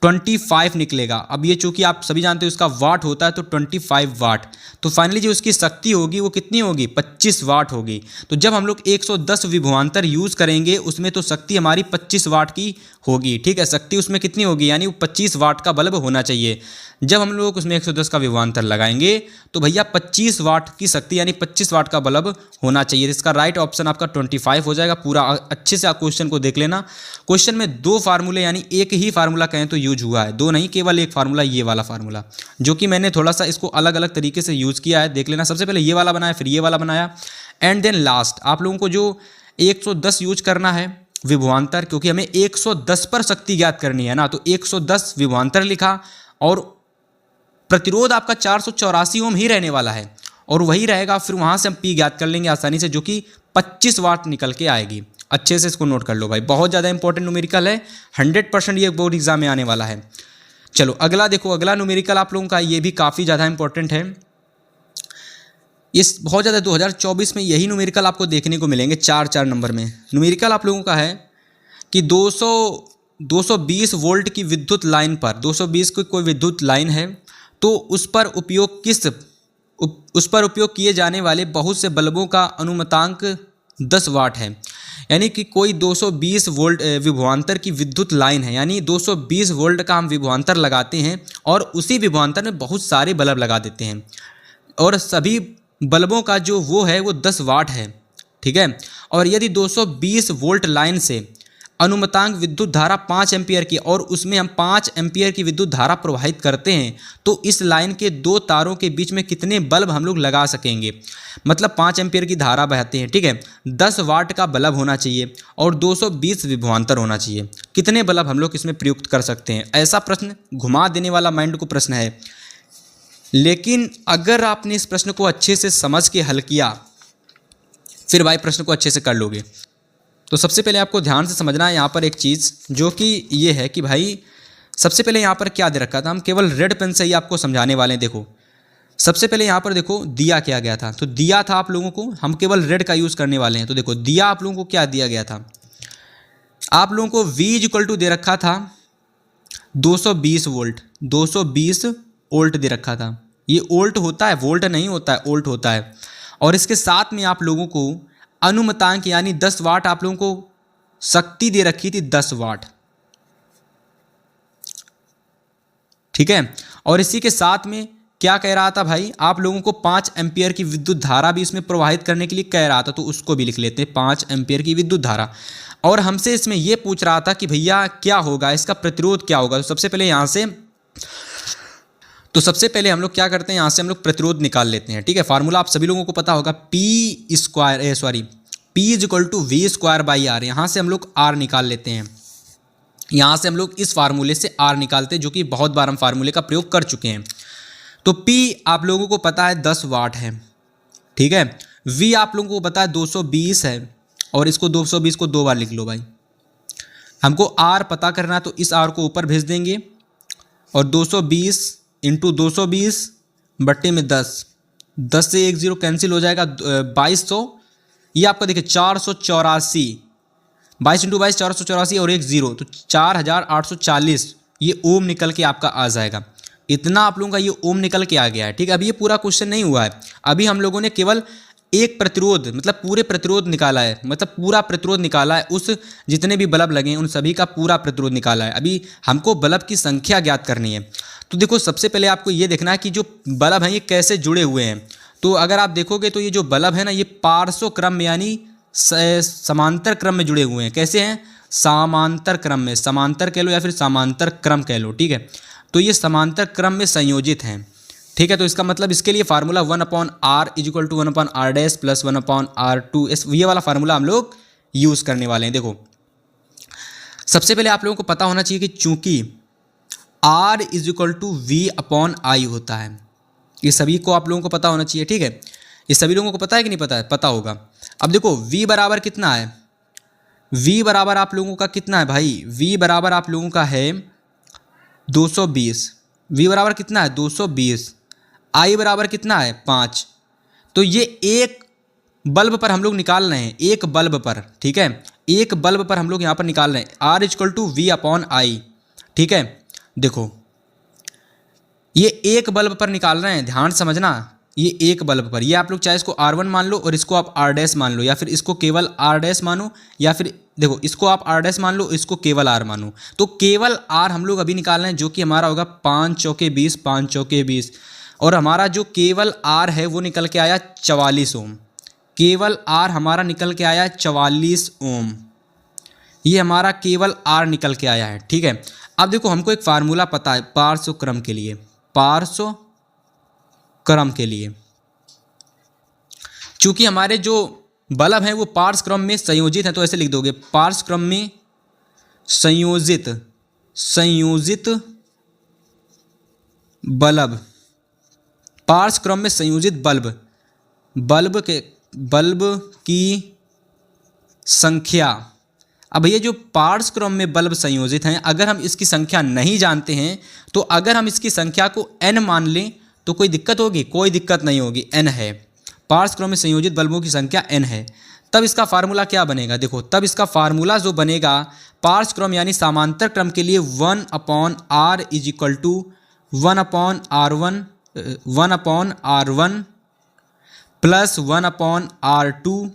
Speaker 1: 25 निकलेगा। अब ये चूंकि आप सभी जानते हो इसका वाट होता है तो 25 वाट, तो फाइनली जो उसकी शक्ति होगी वो कितनी होगी 25 वाट होगी। तो जब हम लोग 110 विभवांतर यूज़ करेंगे उसमें तो शक्ति हमारी 25 वाट की होगी, ठीक है। शक्ति उसमें कितनी होगी, यानी वो 25 वाट का बल्ब होना चाहिए। जब हम लोग उसमें 110 का विभवांतर लगाएंगे तो भैया 25 वाट की शक्ति यानी 25 वाट का बल्ब होना चाहिए। इसका राइट ऑप्शन आपका 25 हो जाएगा। पूरा अच्छे से आप क्वेश्चन को देख लेना। क्वेश्चन में 2 फार्मूले यानी एक ही फार्मूला कहें तो यूज हुआ है, 2 नहीं केवल एक फार्मूला, ये वाला फार्मूला, जो कि मैंने थोड़ा सा इसको अलग अलग तरीके से यूज़ किया है, देख लेना। सबसे पहले ये वाला बनाया, फिर ये वाला बनाया, एंड देन लास्ट आप लोगों को जो 110 यूज करना है विभवांतर, क्योंकि हमें 110 पर शक्ति ज्ञात करनी है ना, तो 110 विभवांतर लिखा, और प्रतिरोध आपका 484 ओम ही रहने वाला है और वही रहेगा। फिर वहाँ से हम P ज्ञात कर लेंगे आसानी से, जो कि 25 वाट निकल के आएगी। अच्छे से इसको नोट कर लो भाई, बहुत ज़्यादा इंपॉर्टेंट न्यूमेरिकल है, 100% ये बोर्ड एग्जाम में आने वाला है। चलो अगला देखो, अगला न्यूमेरिकल आप लोगों का ये भी काफ़ी ज़्यादा इंपॉर्टेंट है। इस बहुत ज़्यादा 2024 में यही न्यूमेरिकल आपको देखने को मिलेंगे 4 नंबर में। न्यूमेरिकल आप लोगों का है कि 220 वोल्ट की विद्युत लाइन पर, 220 की कोई विद्युत लाइन है तो उस पर उपयोग किए जाने वाले बहुत से बल्बों का अनुमतांक 10 वाट है। यानी कि कोई 220 वोल्ट विभवांतर की विद्युत लाइन है, यानी 220 वोल्ट का हम विभवांतर लगाते हैं और उसी विभवांतर में बहुत सारे बल्ब लगा देते हैं, और सभी बल्बों का जो वो है वो 10 वाट है, ठीक है। और यदि 220 वोल्ट लाइन से अनुमतांक विद्युत धारा 5 एम्पियर की, और उसमें हम 5 एम्पियर की विद्युत धारा प्रवाहित करते हैं, तो इस लाइन के 2 तारों के बीच में कितने बल्ब हम लोग लगा सकेंगे। मतलब 5 एम्पियर की धारा बहती है, ठीक है, 10 वाट का बल्ब होना चाहिए और 220 विभवांतर होना चाहिए। कितने बल्ब हम लोग इसमें प्रयुक्त कर सकते हैं, ऐसा प्रश्न घुमा देने वाला माइंड को प्रश्न है। लेकिन अगर आपने इस प्रश्न को अच्छे से समझ के हल किया, फिर भाई प्रश्न को अच्छे से कर लोगे। तो सबसे पहले आपको ध्यान से समझना है यहाँ पर एक चीज़, जो कि ये है कि भाई सबसे पहले यहाँ पर क्या दे रखा था, हम केवल रेड पेन से ही आपको समझाने वाले हैं। देखो सबसे पहले यहाँ पर देखो दिया क्या गया था, तो दिया था आप लोगों को, हम केवल रेड का यूज़ करने वाले हैं। तो देखो दिया आप लोगों को क्या दिया गया था, आप लोगों को V दे रखा था 220 वोल्ट, 220 वोल्ट दे रखा था। ये वोल्ट होता है, वोल्ट नहीं होता है, वोल्ट होता है। और इसके साथ में आप लोगों को अनुमतांक यानी 10 वाट आप लोगों को शक्ति दे रखी थी, 10 वाट, ठीक है। और इसी के साथ में क्या कह रहा था भाई, आप लोगों को 5 एम्पियर की विद्युत धारा भी इसमें प्रवाहित करने के लिए कह रहा था, तो उसको भी लिख लेते हैं 5 एम्पियर की विद्युत धारा। और हमसे इसमें यह पूछ रहा था कि भैया क्या होगा, इसका प्रतिरोध क्या होगा। तो सबसे पहले हम लोग क्या करते हैं, यहाँ से हम लोग प्रतिरोध निकाल लेते हैं, ठीक है। फार्मूला आप सभी लोगों को पता होगा, P = V²/R। यहाँ से हम लोग R निकाल लेते हैं, यहाँ से हम लोग इस फार्मूले से R निकालते हैं, जो कि बहुत बार हम फार्मूले का प्रयोग कर चुके हैं। तो P आप लोगों को पता है 10 वाट है, ठीक है। V आप लोगों को पता है 220 है, और इसको 220 को 2 बार लिख लो भाई। हमको R पता करना है, तो इस R को ऊपर भेज देंगे, और 220 × 220 बट्टे में 10, 10 से 1 0 कैंसिल हो जाएगा, 2200। ये आपका देखिए 484, 22 × 22 484 और 1 0, तो 4840 ये ओम निकल के आपका आ जाएगा। इतना आप लोगों का ये ओम निकल के आ गया है, ठीक है। अभी ये पूरा क्वेश्चन नहीं हुआ है, अभी हम लोगों ने केवल एक प्रतिरोध मतलब पूरे प्रतिरोध निकाला है, मतलब पूरा प्रतिरोध निकाला है, उस जितने भी बल्ब लगे हैं उन सभी का पूरा प्रतिरोध निकाला है। अभी हमको बल्ब की संख्या ज्ञात करनी है। तो देखो सबसे पहले आपको ये देखना है कि जो बल्ब हैं ये कैसे जुड़े हुए हैं। तो अगर आप देखोगे तो ये जो बल्ब है ना, ये पार्श्व क्रम में यानी समांतर क्रम में जुड़े हुए हैं। कैसे हैं, समांतर क्रम में, समांतर कह लो या फिर समांतर क्रम कह लो, ठीक है। तो ये समांतर क्रम में संयोजित हैं। ठीक है, तो इसका मतलब इसके लिए formula 1/r = 1/r' plus 1/r2s, ये वाला फार्मूला हम लोग यूज़ करने वाले हैं। देखो सबसे पहले आप लोगों को पता होना चाहिए कि चूंकि r = v/i होता है, ये सभी को आप लोगों को पता होना चाहिए। ठीक है, ये सभी लोगों को पता है कि नहीं पता है? पता होगा। अब देखो v बराबर कितना है, v बराबर आप लोगों का कितना है भाई, v बराबर आप लोगों का है 220, v बराबर कितना है 220, i बराबर कितना है 5। तो ये एक बल्ब पर हम लोग निकाल रहे हैं, एक बल्ब पर। ठीक है, एक बल्ब पर हम लोग यहाँ पर निकाल रहे हैं r = v/i। ठीक है, देखो ये एक बल्ब पर निकाल रहे हैं, ध्यान समझना, ये एक बल्ब पर। ये आप लोग चाहे इसको R1 मान लो और इसको आप R' मान लो, या फिर इसको केवल R' मानो, या फिर देखो इसको आप R' मान लो, इसको केवल R मानो। तो केवल R हम लोग अभी निकाल रहे हैं, जो कि हमारा होगा 5 चौके 20, 5 चौके 20, और हमारा जो केवल R है वो निकल के आया 44 ओम। केवल R हमारा निकल के आया 44 ओम, ये हमारा केवल R निकल के आया है। ठीक है, अब देखो हमको एक फार्मूला पता है पार्श्व क्रम के लिए, पार्श्व क्रम के लिए चूंकि हमारे जो बल्ब हैं वो पार्श्व क्रम में संयोजित हैं, तो ऐसे लिख दोगे पार्श्व क्रम में संयोजित बल्ब, पार्श्व क्रम में संयोजित बल्ब की संख्या। अब भैया जो पार्श्व क्रम में बल्ब संयोजित हैं, अगर हम इसकी संख्या नहीं जानते हैं, तो अगर हम इसकी संख्या को n मान लें तो कोई दिक्कत होगी? कोई दिक्कत नहीं होगी, n है। पार्श्व क्रम में संयोजित बल्बों की संख्या n है। तब इसका फार्मूला क्या बनेगा? देखो तब इसका फार्मूला जो बनेगा पार्श्व क्रम यानी समांतर क्रम के लिए 1/r = 1/r1 plus 1/r2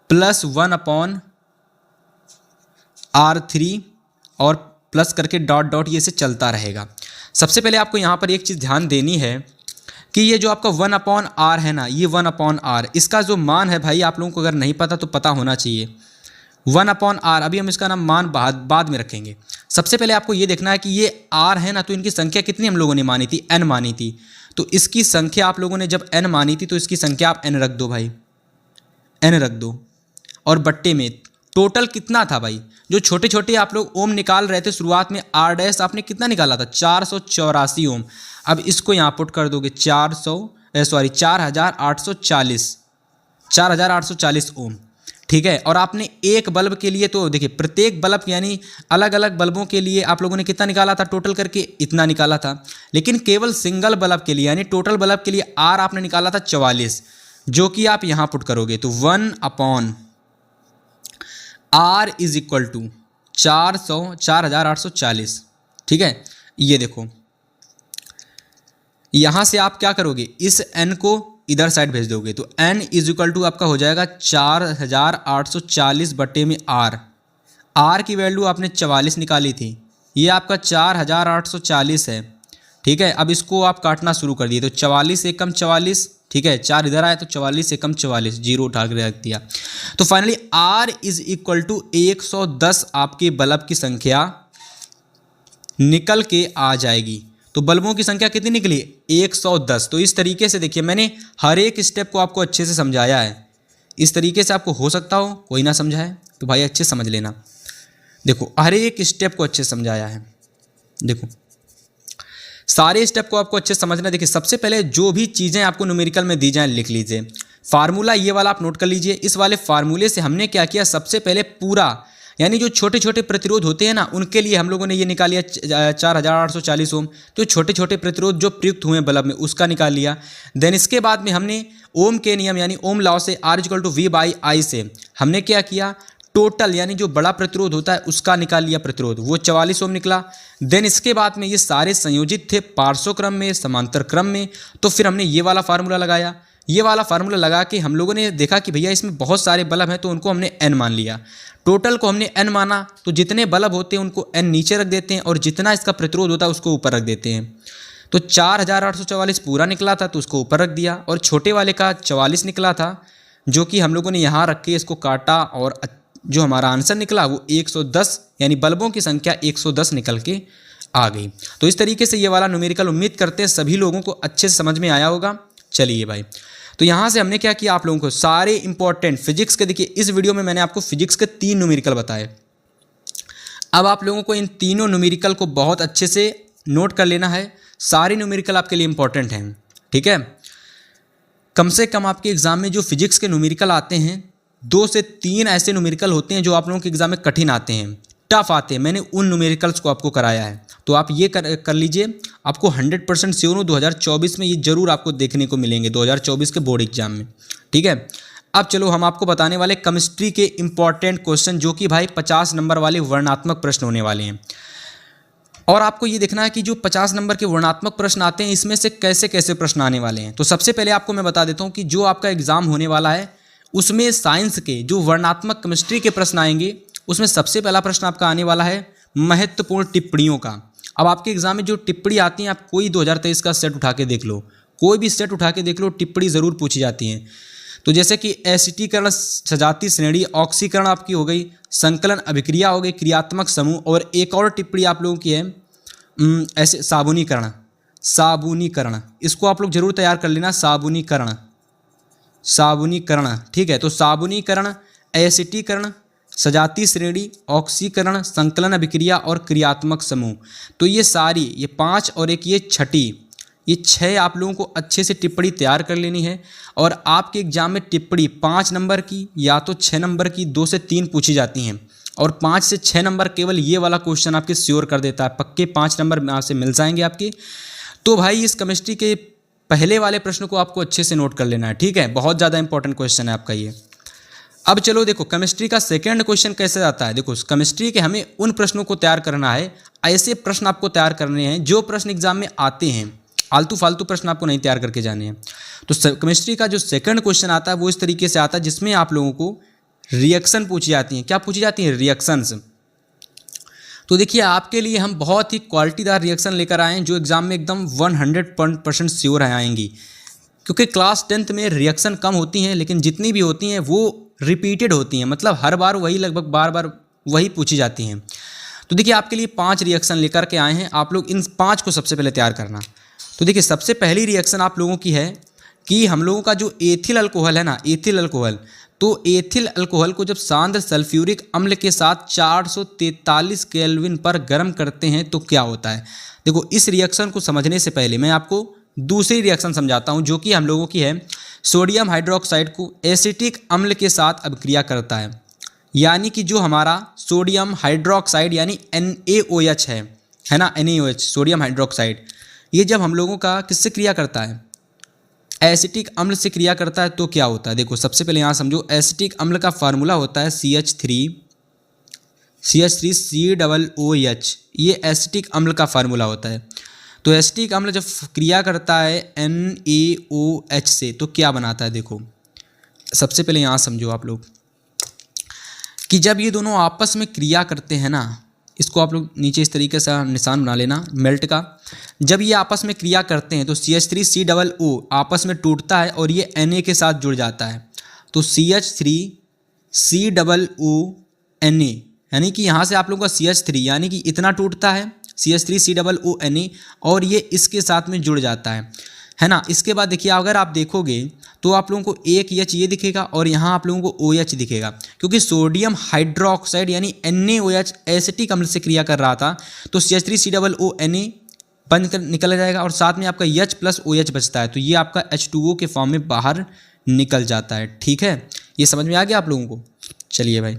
Speaker 1: plus 1/r3 और प्लस करके डॉट डॉट ये से चलता रहेगा। सबसे पहले आपको यहाँ पर एक चीज़ ध्यान देनी है कि ये जो आपका 1/r है ना, ये 1/r इसका जो मान है भाई, आप लोगों को अगर नहीं पता तो पता होना चाहिए। 1/r, अभी हम इसका नाम मान बाद में रखेंगे। सबसे पहले आपको ये देखना है कि ये r है ना, तो इनकी संख्या कितनी हम लोगों ने मानी थी? n मानी थी। तो इसकी संख्या आप लोगों ने जब n मानी थी तो इसकी संख्या आप n रख दो भाई, n रख दो, और बट्टे में टोटल कितना था भाई? जो छोटे छोटे आप लोग ओम निकाल रहे थे शुरुआत में, r' आपने कितना निकाला था? 484 ओम। अब इसको यहाँ पुट कर दोगे 4840 ओम। ठीक है, और आपने एक बल्ब के लिए तो देखिए प्रत्येक बल्ब यानी अलग अलग बल्बों के लिए आप लोगों ने कितना निकाला था? टोटल करके इतना निकाला था। लेकिन केवल सिंगल बल्ब के लिए यानी टोटल बल्ब के लिए R आपने निकाला था 44, जो कि आप यहाँ पुट करोगे तो 1/r = 4840। ठीक है, ये देखो यहाँ से आप क्या करोगे, इस n को इधर साइड भेज दोगे तो n = आपका हो जाएगा 4840 बटे में r की वैल्यू आपने 44 निकाली थी, ये आपका 4840 है। ठीक है, अब इसको आप काटना शुरू कर दिए तो 44 से कम 44, ठीक है 4 इधर आए तो 44 से कम 44, जीरो उठा कर रख दिया। तो फाइनली r = 110 आपके बल्ब की संख्या निकल के आ जाएगी। तो बल्बों की संख्या कितनी निकली? 110। तो इस तरीके से देखिए मैंने हर एक स्टेप को आपको अच्छे से समझाया है। इस तरीके से आपको हो सकता हो कोई ना समझा है तो भाई अच्छे समझ लेना। देखो हर एक स्टेप को अच्छे से समझाया है, देखो सारे स्टेप को आपको अच्छे से समझना। देखिए सबसे पहले जो भी चीज़ें आपको न्यूमेरिकल में दी जाएं लिख लीजिए। फार्मूला ये वाला आप नोट कर लीजिए। इस वाले फार्मूले से हमने क्या किया, सबसे पहले पूरा यानी जो छोटे छोटे प्रतिरोध होते हैं ना उनके लिए हम लोगों ने ये निकाल लिया 4840 ओम। तो छोटे छोटे प्रतिरोध जो प्रयुक्त हुए बल्ब में उसका निकाल लिया। देन इसके बाद में हमने ओम के नियम यानी ओम लॉ से R = V/I से हमने क्या किया, टोटल यानी जो बड़ा प्रतिरोध होता है उसका निकाल लिया प्रतिरोध, वो 44 ओम निकला। देन इसके बाद में ये सारे संयोजित थे पार्श्व क्रम में समांतर क्रम में, तो फिर हमने ये वाला फार्मूला लगाया। ये वाला फार्मूला लगा के हम लोगों ने देखा कि भैया इसमें बहुत सारे बल्ब हैं तो उनको हमने n मान लिया। टोटल को हमने n माना तो जितने बल्ब होते हैं उनको n नीचे रख देते हैं और जितना इसका प्रतिरोध होता है उसको ऊपर रख देते हैं। तो 4844 पूरा निकला था तो उसको ऊपर रख दिया, और छोटे वाले का 44 निकला था जो कि हम लोगों ने यहाँ रख के इसको काटा, और जो हमारा आंसर निकला वो 110 यानी बल्बों की संख्या 110 निकल के आ गई। तो इस तरीके से ये वाला न्यूमेरिकल उम्मीद करते हैं सभी लोगों को अच्छे से समझ में आया होगा। चलिए भाई, तो यहाँ से हमने क्या किया, आप लोगों को सारे इंपॉर्टेंट फिजिक्स के, देखिए इस वीडियो में मैंने आपको फिजिक्स के 3 न्यूमेरिकल बताए। अब आप लोगों को इन तीनों न्यूमेरिकल को बहुत अच्छे से नोट कर लेना है। सारे न्यूमेरिकल आपके लिए इंपॉर्टेंट हैं, ठीक है। कम से कम आपके एग्जाम में जो फिजिक्स के न्यूमेरिकल आते हैं, 2 से 3 ऐसे न्यूमेरिकल होते हैं जो आप लोगों के एग्जाम में कठिन आते हैं, टफ आते हैं। मैंने उन न्यूमेरिकल्स को आपको कराया है, तो आप ये कर लीजिए। आपको 100% श्योर हूँ 2024 में ये जरूर आपको देखने को मिलेंगे, 2024 के बोर्ड एग्जाम में, ठीक है। अब चलो हम आपको बताने वाले केमिस्ट्री के इंपॉर्टेंट क्वेश्चन, जो कि भाई 50 नंबर वाले वर्णनात्मक प्रश्न होने वाले हैं। और आपको ये देखना है कि जो 50 नंबर के वर्णनात्मक प्रश्न आते हैं, इसमें से कैसे कैसे प्रश्न आने वाले हैं। तो सबसे पहले आपको मैं बता देता हूँ कि जो आपका एग्जाम होने वाला है, उसमें साइंस के जो वर्णनात्मक केमिस्ट्री के प्रश्न आएंगे, उसमें सबसे पहला प्रश्न आपका आने वाला है महत्वपूर्ण टिप्पणियों का। अब आपके एग्जाम में जो टिप्पणी आती हैं, आप कोई 2023 का सेट उठा के देख लो, कोई भी सेट उठा के देख लो, टिप्पणी ज़रूर पूछी जाती हैं। तो जैसे कि एसिटीकरण, सजातीय श्रेणी, ऑक्सीकरण आपकी हो गई, संकलन अभिक्रिया हो गई, क्रियात्मक समूह, और एक और टिप्पणी आप लोगों की है ऐसे साबुनीकरण। साबुनीकरण इसको आप लोग जरूर तैयार कर लेना, साबुनीकरण, साबुनीकरण, ठीक है। तो साबुनीकरण, एसिटीकरण, सजातीय श्रेणी, ऑक्सीकरण, संकलन अभिक्रिया और क्रियात्मक समूह। तो ये सारी, ये 5 और एक ये छठी, ये 6 आप लोगों को अच्छे से टिप्पणी तैयार कर लेनी है। और आपके एग्जाम में टिप्पणी 5 नंबर की या तो 6 नंबर की 2 से 3 पूछी जाती हैं, और 5 से 6 नंबर केवल ये वाला क्वेश्चन आपके श्योर कर देता है, पक्के 5 नंबर यहाँ से मिल जाएंगे आपके। तो भाई इस केमिस्ट्री के पहले वाले प्रश्न को आपको अच्छे से नोट कर लेना है, ठीक है। बहुत ज़्यादा इंपॉर्टेंट क्वेश्चन है आपका ये। अब चलो देखो केमिस्ट्री का सेकंड क्वेश्चन कैसे आता है। देखो केमिस्ट्री के हमें उन प्रश्नों को तैयार करना है, ऐसे प्रश्न आपको तैयार करने हैं जो प्रश्न एग्जाम में आते हैं, आलतू फालतू प्रश्न आपको नहीं तैयार करके जाने हैं। तो केमिस्ट्री का जो सेकंड क्वेश्चन आता है वो इस तरीके से आता है, जिसमें आप लोगों को रिएक्शन पूछी जाती हैं। क्या पूछी जाती हैं? रिएक्शंस। तो देखिए आपके लिए हम बहुत ही क्वालिटीदार रिएक्शन लेकर आए हैं, जो एग्जाम में एकदम 100% श्योर आएंगी। क्योंकि क्लास 10th में रिएक्शन कम होती हैं, लेकिन जितनी भी होती हैं वो रिपीटेड होती हैं, मतलब हर बार वही, लगभग बार बार वही पूछी जाती हैं। तो देखिए आपके लिए 5 रिएक्शन लेकर के आए हैं, आप लोग इन 5 को सबसे पहले तैयार करना। तो देखिए सबसे पहली रिएक्शन आप लोगों की है कि हम लोगों का जो एथिल अल्कोहल है ना, एथिल अल्कोहल, तो एथिल अल्कोहल को जब सांद्र सल्फ्यूरिक अम्ल के साथ 443 केल्विन पर गर्म करते हैं तो क्या होता है। देखो इस रिएक्शन को समझने से पहले मैं आपको दूसरी रिएक्शन समझाता हूं, जो कि हम लोगों की है सोडियम हाइड्रोक्साइड को एसिटिक अम्ल के साथ अभिक्रिया करता है। यानी कि जो हमारा सोडियम हाइड्रोक्साइड यानी NaOH है ना, NaOH सोडियम हाइड्रोक्साइड, ये जब हम लोगों का किससे क्रिया करता है, एसिटिक अम्ल से क्रिया करता है, तो क्या होता है। देखो सबसे पहले यहाँ समझो, एसिटिक अम्ल का फार्मूला होता है CH3COOH, ये एसिटिक अम्ल का फार्मूला होता है। तो एसिटिक अम्ल जब क्रिया करता है NaOH से तो क्या बनाता है। देखो सबसे पहले यहाँ समझो आप लोग कि जब ये दोनों आपस में क्रिया करते हैं ना, इसको आप लोग नीचे इस तरीके से निशान बना लेना मेल्ट का। जब ये आपस में क्रिया करते हैं तो CH3COO आपस में टूटता है और ये Na के साथ जुड़ जाता है। तो CH3COO Na, यानी कि यहाँ से आप लोगों का CH3 यानी कि इतना टूटता है CH3COO Na, और ये इसके साथ में जुड़ जाता है ना। इसके बाद देखिए अगर आप देखोगे तो आप लोगों को एक H ये दिखेगा और यहाँ आप लोगों को OH दिखेगा, क्योंकि सोडियम हाइड्रोक्साइड यानी NaOH एसिटिक अम्ल से क्रिया कर रहा था। तो CH3COO Na बंद कर निकल जाएगा और साथ में आपका H + OH बचता है, तो ये आपका H2O के फॉर्म में बाहर निकल जाता है। ठीक है, ये समझ में आ गया आप लोगों को। चलिए भाई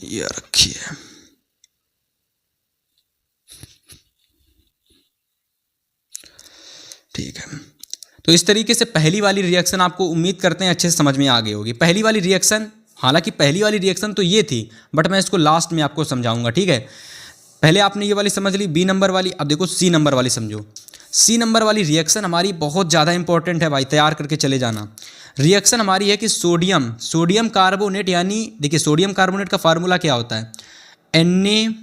Speaker 1: ये रखिए। ठीक है, तो इस तरीके से पहली वाली रिएक्शन आपको उम्मीद करते हैं अच्छे से समझ में आ गई होगी। पहली वाली रिएक्शन, हालांकि पहली वाली रिएक्शन तो ये थी, बट मैं इसको लास्ट में आपको समझाऊंगा। ठीक है, पहले आपने ये वाली समझ ली, B नंबर वाली। अब देखो C नंबर वाली समझो। C नंबर वाली रिएक्शन हमारी बहुत ज़्यादा इंपॉर्टेंट है भाई, तैयार करके चले जाना। रिएक्शन हमारी है कि सोडियम कार्बोनेट, यानी देखिए सोडियम कार्बोनेट का फार्मूला क्या होता है, Na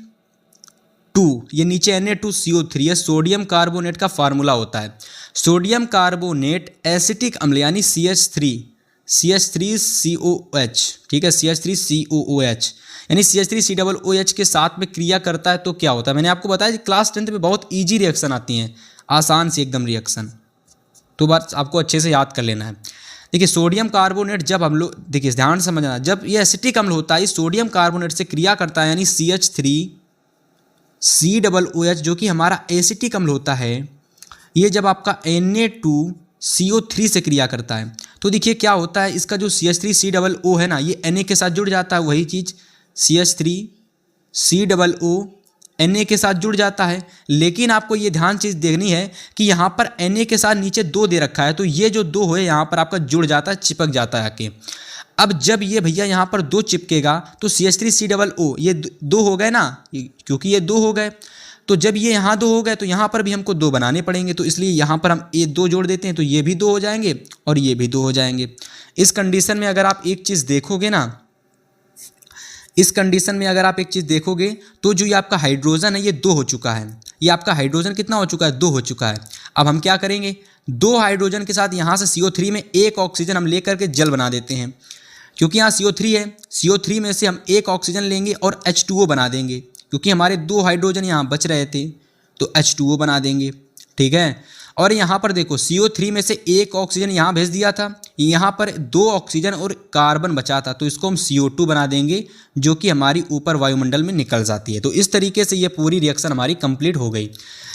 Speaker 1: ये नीचे Na2CO3 है, सोडियम कार्बोनेट का फार्मूला होता है। सोडियम कार्बोनेट एसिटिक अम्ल यानी CH3COOH, ठीक है, CH3COOH यानी CH3COOH के साथ में क्रिया करता है तो क्या होता है। मैंने आपको बताया कि क्लास 10th में बहुत ईजी रिएक्शन आती हैं, आसान सी एकदम रिएक्शन, तो बस आपको अच्छे से याद कर लेना है। देखिए सोडियम कार्बोनेट जब हम लोग, देखिए ध्यान समझना, जब ये एसिटिक अम्ल होता है ये सोडियम कार्बोनेट से क्रिया करता है यानी CH3COOH जो कि हमारा एसिटिक अम्ल होता है, ये जब आपका Na2CO3 से क्रिया करता है तो देखिए क्या होता है, इसका जो CH3COO है ना, ये Na के साथ जुड़ जाता है, वही चीज़ CH3COO Na के साथ जुड़ जाता है। लेकिन आपको ये ध्यान चीज़ देखनी है कि यहाँ पर Na के साथ नीचे 2 दे रखा है, तो ये जो 2 है यहाँ पर आपका जुड़ जाता है, चिपक जाता है आके। अब जब ये भैया यहाँ पर 2 चिपकेगा तो CH3COO ये 2 हो गए ना, क्योंकि ये 2 हो गए, तो जब ये यहाँ 2 हो गए तो यहाँ पर भी हमको 2 बनाने पड़ेंगे, तो इसलिए यहाँ पर हम ये 2 जोड़ देते हैं, तो ये भी 2 हो जाएंगे और ये भी 2 हो जाएंगे। इस कंडीशन में अगर आप एक चीज़ देखोगे ना, इस कंडीशन में अगर आप एक चीज़ देखोगे तो जो ये आपका हाइड्रोजन है ये 2 हो चुका है, ये आपका हाइड्रोजन कितना हो चुका है, 2 हो चुका है। अब हम क्या करेंगे, 2 हाइड्रोजन के साथ यहाँ से CO3 में 1 ऑक्सीजन हम लेकर के जल बना देते हैं, क्योंकि यहाँ CO3 है, CO3 में से हम 1 ऑक्सीजन लेंगे और H2O बना देंगे, क्योंकि हमारे 2 हाइड्रोजन यहाँ बच रहे थे तो H2O बना देंगे, ठीक है। और यहाँ पर देखो CO3 में से 1 ऑक्सीजन यहाँ भेज दिया था, यहाँ पर 2 ऑक्सीजन और कार्बन बचा था, तो इसको हम CO2 बना देंगे जो कि हमारी ऊपर वायुमंडल में निकल जाती है। तो इस तरीके से ये पूरी रिएक्शन हमारी कंप्लीट हो गई।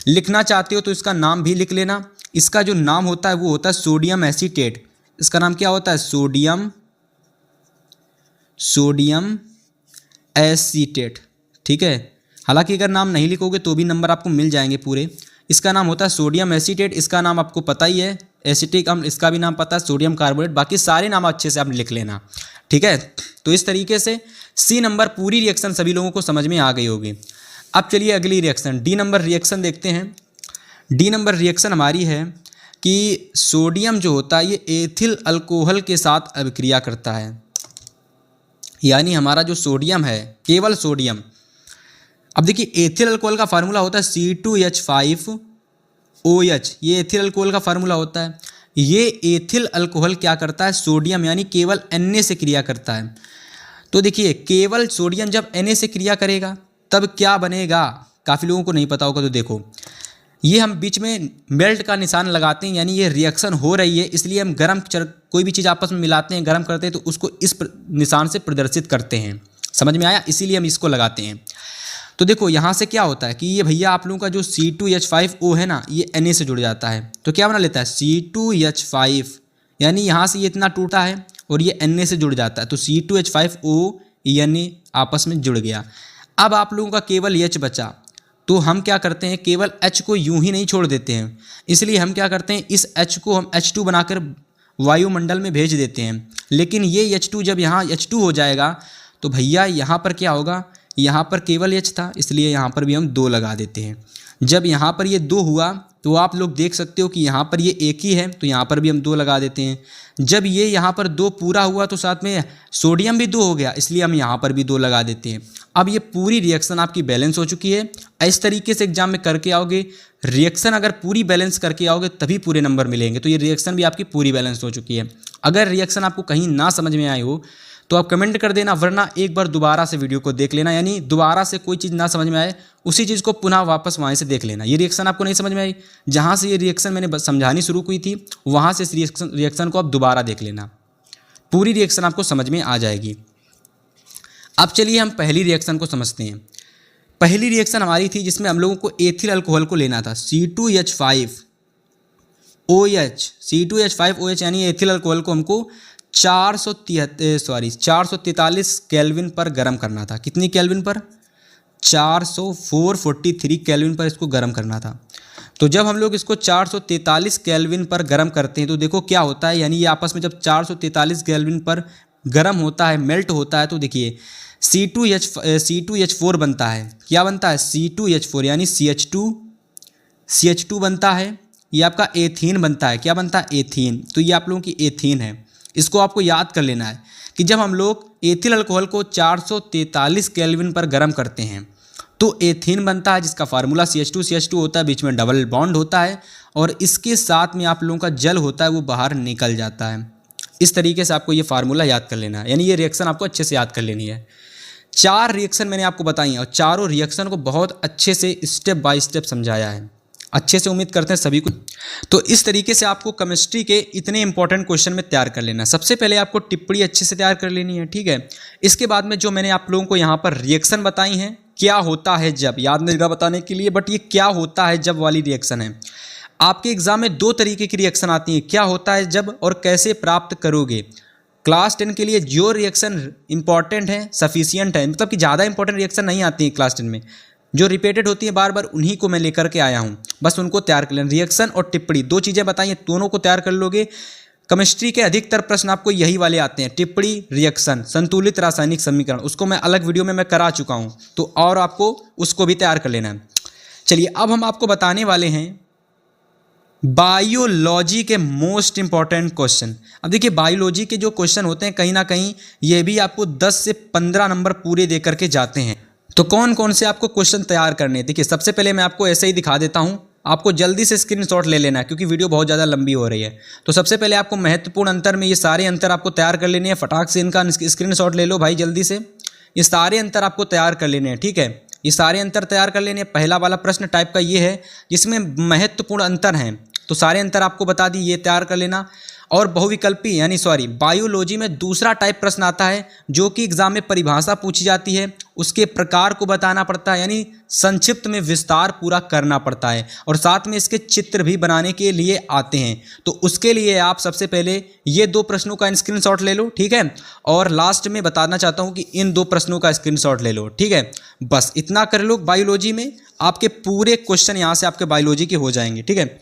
Speaker 1: लिखना चाहते हो तो इसका नाम भी लिख लेना, इसका जो नाम होता है वो होता है सोडियम एसीटेट। इसका नाम क्या होता है, सोडियम एसीटेट, ठीक है। हालांकि अगर नाम नहीं लिखोगे तो भी नंबर आपको मिल जाएंगे पूरे। इसका नाम होता है सोडियम एसीटेट, इसका नाम आपको पता ही है, एसिटिक अम्ल इसका भी नाम पता है, सोडियम कार्बोनेट, बाकी सारे नाम अच्छे से आप लिख लेना, ठीक है। तो इस तरीके से सी नंबर पूरी रिएक्शन सभी लोगों को समझ में आ गई होगी। अब चलिए अगली रिएक्शन डी नंबर रिएक्शन देखते हैं। डी नंबर रिएक्शन हमारी है कि सोडियम जो होता है ये एथिल अल्कोहल के साथ अभिक्रिया करता है, यानी हमारा जो सोडियम है, केवल सोडियम। अब देखिए एथिल अल्कोहल का फार्मूला होता है C2H5OH, ये एथिल अल्कोहल का फार्मूला होता है। ये एथिल अल्कोहल क्या करता है, सोडियम यानी केवल Na से क्रिया करता है। तो देखिए केवल सोडियम जब Na से क्रिया करेगा तब क्या बनेगा, काफ़ी लोगों को नहीं पता होगा, तो देखो ये हम बीच में मेल्ट का निशान लगाते हैं, यानी ये रिएक्शन हो रही है, इसलिए हम कोई भी चीज़ आपस में मिलाते हैं, गर्म करते हैं, तो उसको इस निशान से प्रदर्शित करते हैं। समझ में आया, इसीलिए हम इसको लगाते हैं। तो देखो यहाँ से क्या होता है कि ये भैया आप लोगों का जो C2H5O है ना, ये Na से जुड़ जाता है, तो क्या बना लेता है C2H5, यानी यहाँ से ये इतना टूटा है और ये Na से जुड़ जाता है, तो C2H5O Na आपस में जुड़ गया। अब आप लोगों का केवल H बचा, तो हम क्या करते हैं, केवल H को यूं ही नहीं छोड़ देते हैं, इसलिए हम क्या करते हैं, इस H को हम H2 बनाकर वायुमंडल में भेज देते हैं। लेकिन ये H2 जब यहाँ H2 हो जाएगा तो भैया यहाँ पर क्या होगा, यहाँ पर केवल H था, इसलिए यहाँ पर भी हम 2 लगा देते हैं। जब यहाँ पर ये 2 हुआ तो आप लोग देख सकते हो कि यहाँ पर ये 1 ही है, तो यहाँ पर भी हम 2 लगा देते हैं। जब ये यहाँ पर 2 पूरा हुआ तो साथ में सोडियम भी 2 हो गया, इसलिए हम यहाँ पर भी 2 लगा देते हैं। अब ये पूरी रिएक्शन आपकी बैलेंस हो चुकी है। इस तरीके से एग्जाम में करके आओगे, रिएक्शन अगर पूरी बैलेंस करके आओगे तभी पूरे नंबर मिलेंगे। तो ये रिएक्शन भी आपकी पूरी बैलेंस हो चुकी है। अगर रिएक्शन आपको कहीं ना समझ में आई हो तो आप कमेंट कर देना, वरना एक बार दोबारा से वीडियो को देख लेना, यानी दोबारा से कोई चीज़ ना समझ में आए उसी चीज़ को पुनः वापस वहाँ से देख लेना। ये रिएक्शन आपको नहीं समझ में आई, जहाँ से ये रिएक्शन मैंने समझानी शुरू की थी वहाँ से इस रिएक्शन को आप दोबारा देख लेना, पूरी रिएक्शन आपको समझ में आ जाएगी। अब चलिए हम पहली रिएक्शन को समझते हैं। पहली रिएक्शन हमारी थी जिसमें हम लोगों को एथिल अल्कोहल को लेना था, C2H5OH यानी एथिल अल्कोहल को हमको 443 केल्विन पर गर्म करना था। कितनी केल्विन पर, 443 केल्विन पर इसको गर्म करना था। तो जब हम लोग इसको 443 केल्विन पर गर्म करते हैं तो देखो क्या होता है, यानी ये आपस में जब 443 केल्विन पर गर्म होता है, मेल्ट होता है, तो देखिए C2H4 बनता है। क्या बनता है, C2H4 यानी CH2 बनता है। ये आपका एथीन बनता है। क्या बनता है, एथीन। तो ये आप लोगों की एथीन है। इसको आपको याद कर लेना है कि जब हम लोग एथिल अल्कोहल को 443 केल्विन पर गर्म करते हैं तो एथीन बनता है जिसका फार्मूला CH2 होता है, बीच में डबल बॉन्ड होता है और इसके साथ में आप लोगों का जल होता है वो बाहर निकल जाता है। इस तरीके से आपको ये फार्मूला याद कर लेना है, यानी ये रिएक्शन आपको अच्छे से याद कर लेनी है। 4 रिएक्शन मैंने आपको बताई हैं और चारों रिएक्शन को बहुत अच्छे से स्टेप बाय स्टेप समझाया है, अच्छे से उम्मीद करते हैं सभी को। तो इस तरीके से आपको केमिस्ट्री के इतने इंपॉर्टेंट क्वेश्चन में तैयार कर लेना है। सबसे पहले आपको टिप्पणी अच्छे से तैयार कर लेनी है, ठीक है। इसके बाद में जो मैंने आप लोगों को यहाँ पर रिएक्शन बताई हैं, क्या होता है जब, याद नहीं लगा बताने के लिए, बट ये क्या होता है जब वाली रिएक्शन है। आपके एग्जाम में 2 तरीके की रिएक्शन आती है, क्या होता है जब और कैसे प्राप्त करोगे। क्लास 10 के लिए जो रिएक्शन इंपॉर्टेंट है, सफिशियंट है, मतलब कि ज़्यादा इंपॉर्टेंट रिएक्शन नहीं आती है क्लास 10 में, जो रिपीटेड होती है बार बार, उन्हीं को मैं लेकर के आया हूँ। बस उनको तैयार कर लेना। रिएक्शन और टिप्पणी 2 चीज़ें बताई हैं, दोनों को तैयार कर लोगे। केमिस्ट्री के अधिकतर प्रश्न आपको यही वाले आते हैं, टिप्पणी, रिएक्शन, संतुलित रासायनिक समीकरण। उसको मैं अलग वीडियो में मैं करा चुका हूँ, तो और आपको उसको भी तैयार कर लेना है। चलिए अब हम आपको बताने वाले हैं बायोलॉजी के मोस्ट इंपॉर्टेंट क्वेश्चन। अब देखिए बायोलॉजी के जो क्वेश्चन होते हैं कहीं ना कहीं ये भी आपको 10 से 15 नंबर पूरे दे करके जाते हैं। तो कौन कौन से आपको क्वेश्चन तैयार करने हैं, देखिए सबसे पहले मैं आपको ऐसे ही दिखा देता हूं, आपको जल्दी से स्क्रीनशॉट ले लेना है क्योंकि वीडियो बहुत ज़्यादा लंबी हो रही है। तो सबसे पहले आपको महत्वपूर्ण अंतर में ये सारे अंतर आपको तैयार कर लेने हैं, फटाक से इनका स्क्रीनशॉट ले लो भाई जल्दी से। ये सारे अंतर आपको तैयार कर लेने हैं, ठीक है। ये सारे अंतर तैयार कर लेने हैं। पहला वाला प्रश्न टाइप का ये है जिसमें महत्वपूर्ण अंतर हैं, तो सारे अंतर आपको बता दी, ये तैयार कर लेना। और बहुविकल्पी यानी बायोलॉजी में दूसरा टाइप प्रश्न आता है जो कि एग्जाम में परिभाषा पूछी जाती है, उसके प्रकार को बताना पड़ता है, यानी संक्षिप्त में विस्तार पूरा करना पड़ता है और साथ में इसके चित्र भी बनाने के लिए आते हैं। तो उसके लिए आप सबसे पहले ये 2 प्रश्नों का स्क्रीनशॉट ले लो, ठीक है। और लास्ट में बताना चाहता हूँ कि इन 2 प्रश्नों का स्क्रीनशॉट ले लो, ठीक है। बस इतना कर लो, बायोलॉजी में आपके पूरे क्वेश्चन यहाँ से आपके बायोलॉजी के हो जाएंगे, ठीक है।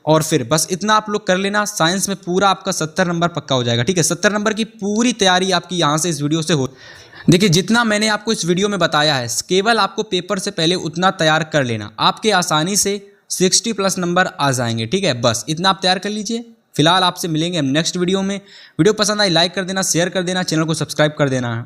Speaker 1: और फिर बस इतना आप लोग कर लेना, साइंस में पूरा आपका 70 नंबर पक्का हो जाएगा, ठीक है। 70 नंबर की पूरी तैयारी आपकी यहाँ से इस वीडियो से हो। देखिए जितना मैंने आपको इस वीडियो में बताया है, केवल आपको पेपर से पहले उतना तैयार कर लेना, आपके आसानी से 60+ नंबर आ जाएंगे, ठीक है। बस इतना आप तैयार कर लीजिए। फिलहाल आपसे मिलेंगे हम नेक्स्ट वीडियो में। वीडियो पसंद आई लाइक कर देना, शेयर कर देना, चैनल को सब्सक्राइब कर देना।